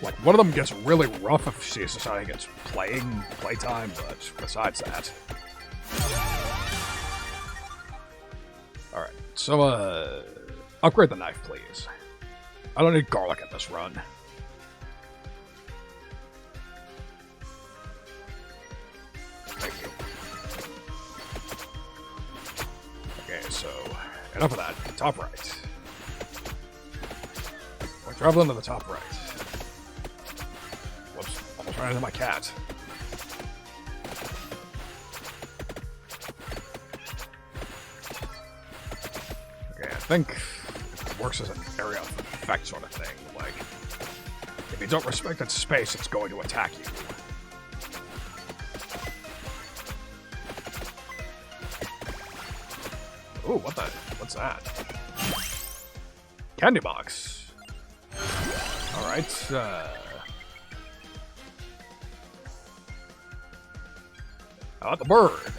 Like, one of them gets really rough if she deciding it's playtime, but besides that. Alright, so, upgrade the knife, please. I don't need garlic in this run. Thank you. Okay, so, enough of that. Top right. We're traveling to the top right. Whoops, almost ran into my cat. Okay, I think it works as an area of effect sort of thing. Like, if you don't respect its space, it's going to attack you. Ooh, what's that? Candy box. Alright, how about the bird?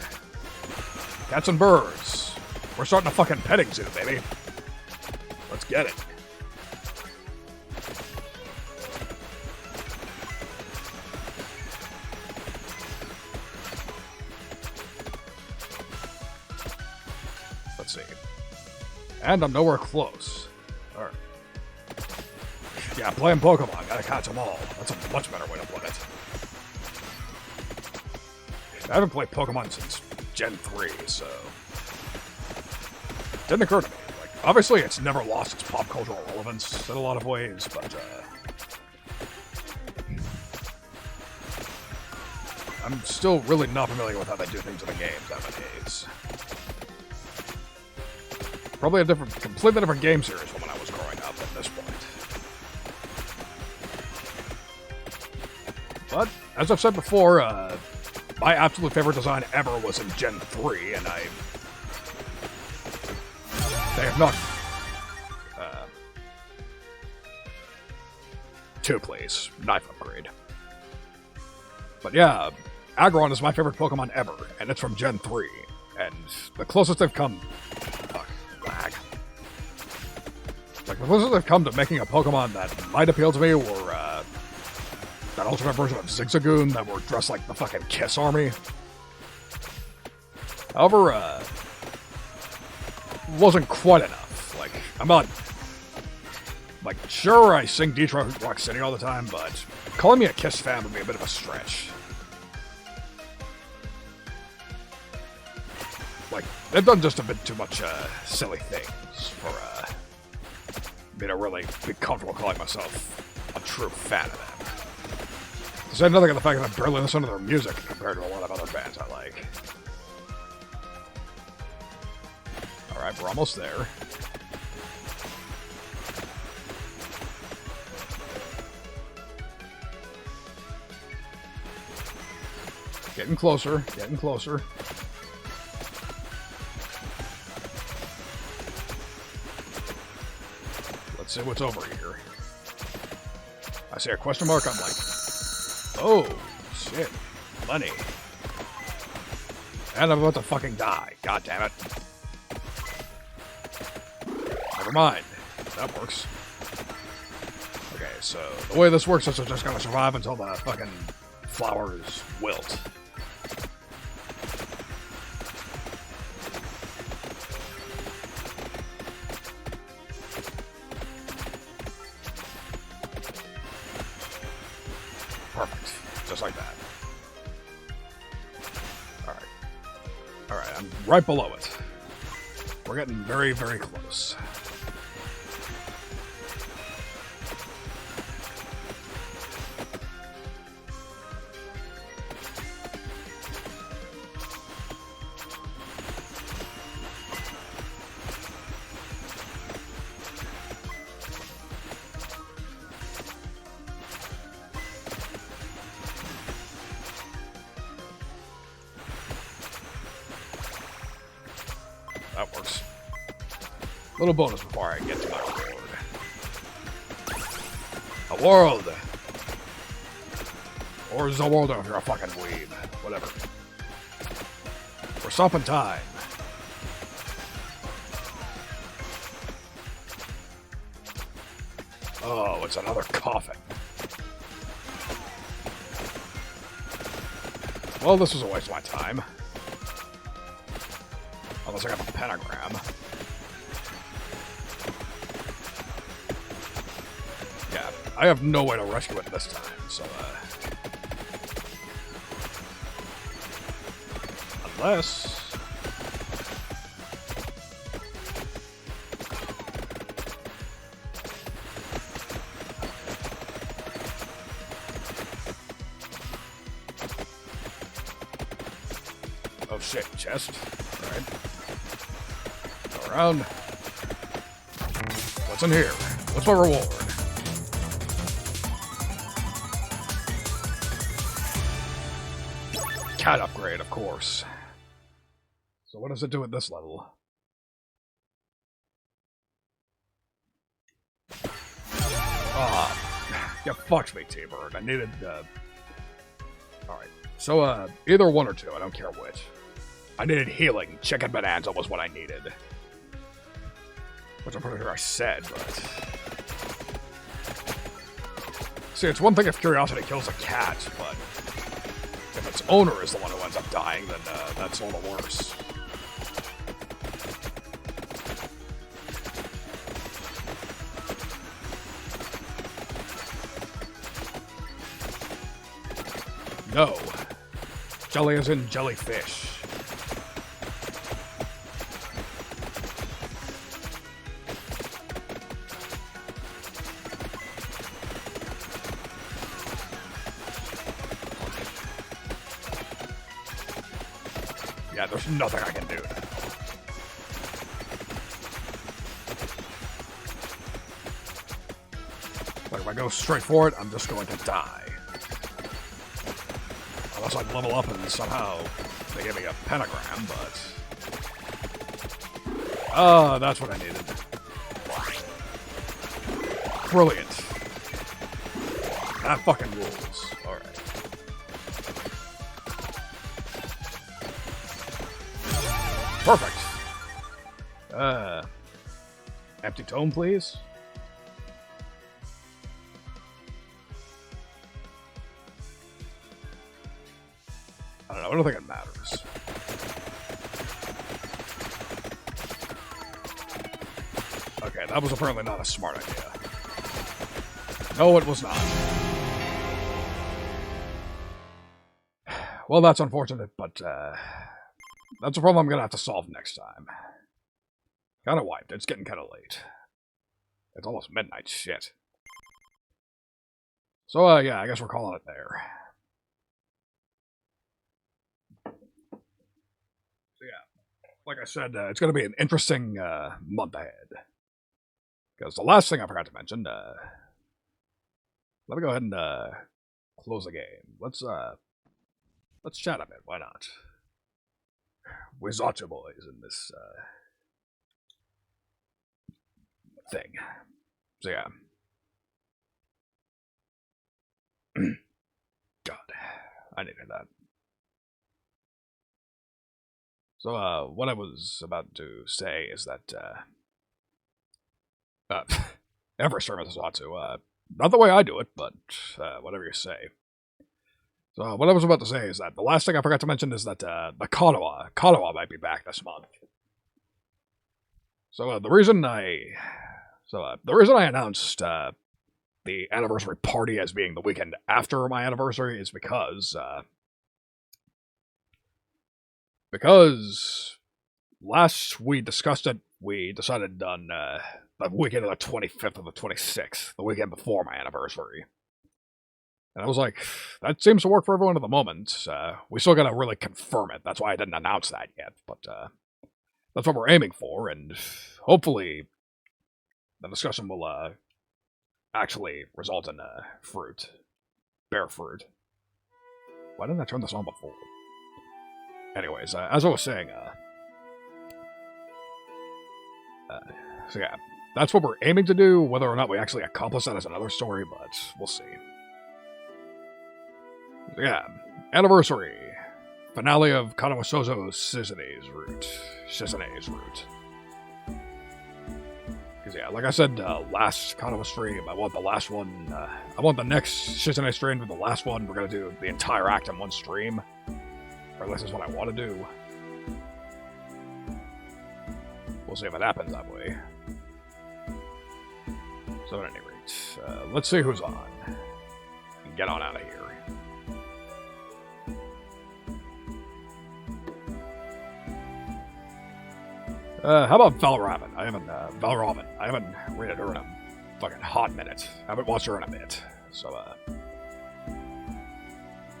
Cats and birds. We're starting a fucking petting zoo, baby. Let's get it. Let's see. And I'm nowhere close. Alright. Yeah, playing Pokemon. Gotta catch them all. That's a much better way to put it. I haven't played Pokemon since Gen 3, so... Didn't occur to me. Like, obviously, it's never lost its pop cultural relevance in a lot of ways, but, I'm still really not familiar with how they do things in the games nowadays. Probably a completely different game series from when I was growing up at this point. But, as I've said before, my absolute favorite design ever was in Gen 3, and they have not... 2, please. Knife upgrade. But yeah, Aggron is my favorite Pokemon ever, and it's from Gen 3. And the closest they've come... Fuck. Lag. Like, the closest they've come to making a Pokemon that might appeal to me were, that alternate version of Zigzagoon that were dressed like the fucking Kiss Army. However, wasn't quite enough. Like, I'm not... Like, sure, I sing Detroit Rock City all the time, but calling me a Kiss fan would be a bit of a stretch. Like, they've done just a bit too much, silly things for, me to really be comfortable calling myself a true fan of them. To say nothing of the fact that I barely listen to their music compared to a lot of other bands I like. Alright, we're almost there. Getting closer, getting closer. Let's see what's over here. I see a question mark, I'm like, oh, shit. Money. And I'm about to fucking die. God damn it. Never mind. That works. Okay, so the way this works is we're just gonna survive until the fucking flowers wilt. Perfect. Just like that. Alright. Alright, I'm right below it. We're getting very, very close. That works. Little bonus before I get to my reward. A world! Or is a world if you're a fucking weeb. Whatever. We're stopping time. Oh, it's another coffin. Well, this was a waste of my time. Unless I got the pentagram. Yeah, I have no way to rescue it this time, so, unless... Oh shit, chest. Alright. Go around. What's in here? What's my reward? Cat upgrade, of course. So what does it do at this level? Ah, you fucked me, T-Bird. I needed, Alright. So, either one or two, I don't care which. I needed healing. Chicken bonanza was what I needed. Which I'm pretty sure I said, but... See, it's one thing if curiosity kills a cat, but... if its owner is the one who ends up dying, then, that's all the worse. No. Jelly as in jellyfish. Yeah, there's nothing I can do. But if I go straight for it, I'm just going to die. Unless I level up and somehow they give me a pentagram, but... Ah, that's what I needed. Brilliant. That fucking rules. Alright. Perfect. Empty tome, please. I don't think it matters. Okay, that was apparently not a smart idea. No, it was not. Well, that's unfortunate, but, that's a problem I'm gonna have to solve next time. Kinda wiped. It's getting kinda late. It's almost midnight. Shit. So, yeah, I guess we're calling it there. Like I said, it's going to be an interesting month ahead. Because the last thing I forgot to mention, let me go ahead and close the game. Let's chat a bit. Why not? We're Zatsu boys in this thing. So yeah. God, I needed that. So, what I was about to say is that, every stream is Zatsu, not the way I do it, but, whatever you say. So, what I was about to say is that the last thing I forgot to mention is that, the Kanawa might be back this month. So, the reason I announced, the anniversary party as being the weekend after my anniversary is because last we discussed it, we decided on the weekend of the 25th or the 26th, the weekend before my anniversary. And I was like, that seems to work for everyone at the moment. We still gotta really confirm it. That's why I didn't announce that yet. But that's what we're aiming for, and hopefully the discussion will actually result in fruit. Bear fruit. Why didn't I turn this on before? Anyways, as I was saying, so yeah, that's what we're aiming to do. Whether or not we actually accomplish that is another story, but we'll see. So yeah, anniversary. Finale of Kanawa Sozo's Shizune's route. Because yeah, like I said, last Kanawa stream, I want the last one, I want the next Shizune stream to the last one. We're going to do the entire act in one stream. Or at least that's what I want to do. We'll see if it happens that way. So at any rate, let's see who's on. And get on out of here. How about Valravan? I haven't read her in a fucking hot minute. I haven't watched her in a bit. So,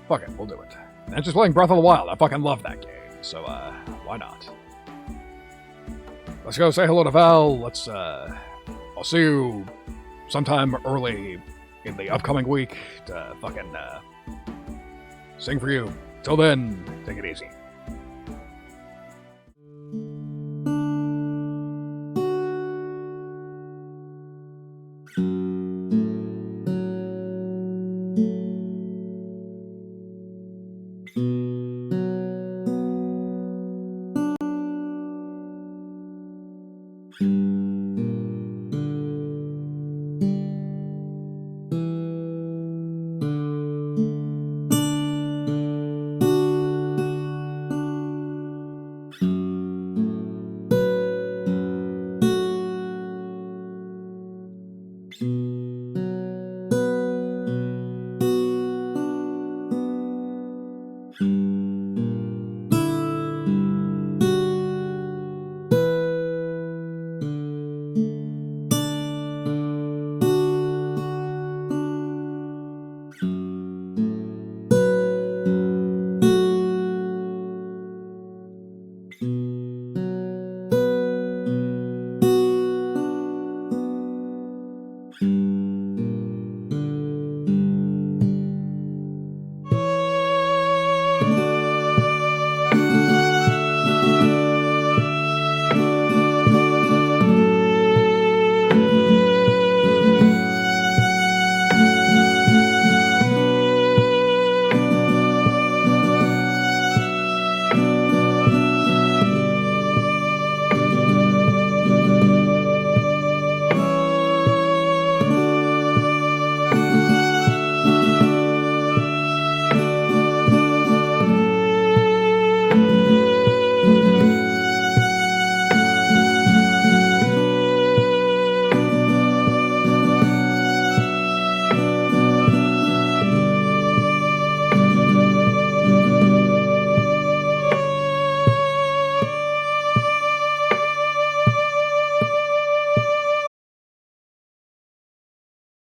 fuck it, we'll do it. And just playing Breath of the Wild. I fucking love that game. So, why not? Let's go say hello to Val. I'll see you sometime early in the upcoming week to fucking, sing for you. Till then, take it easy.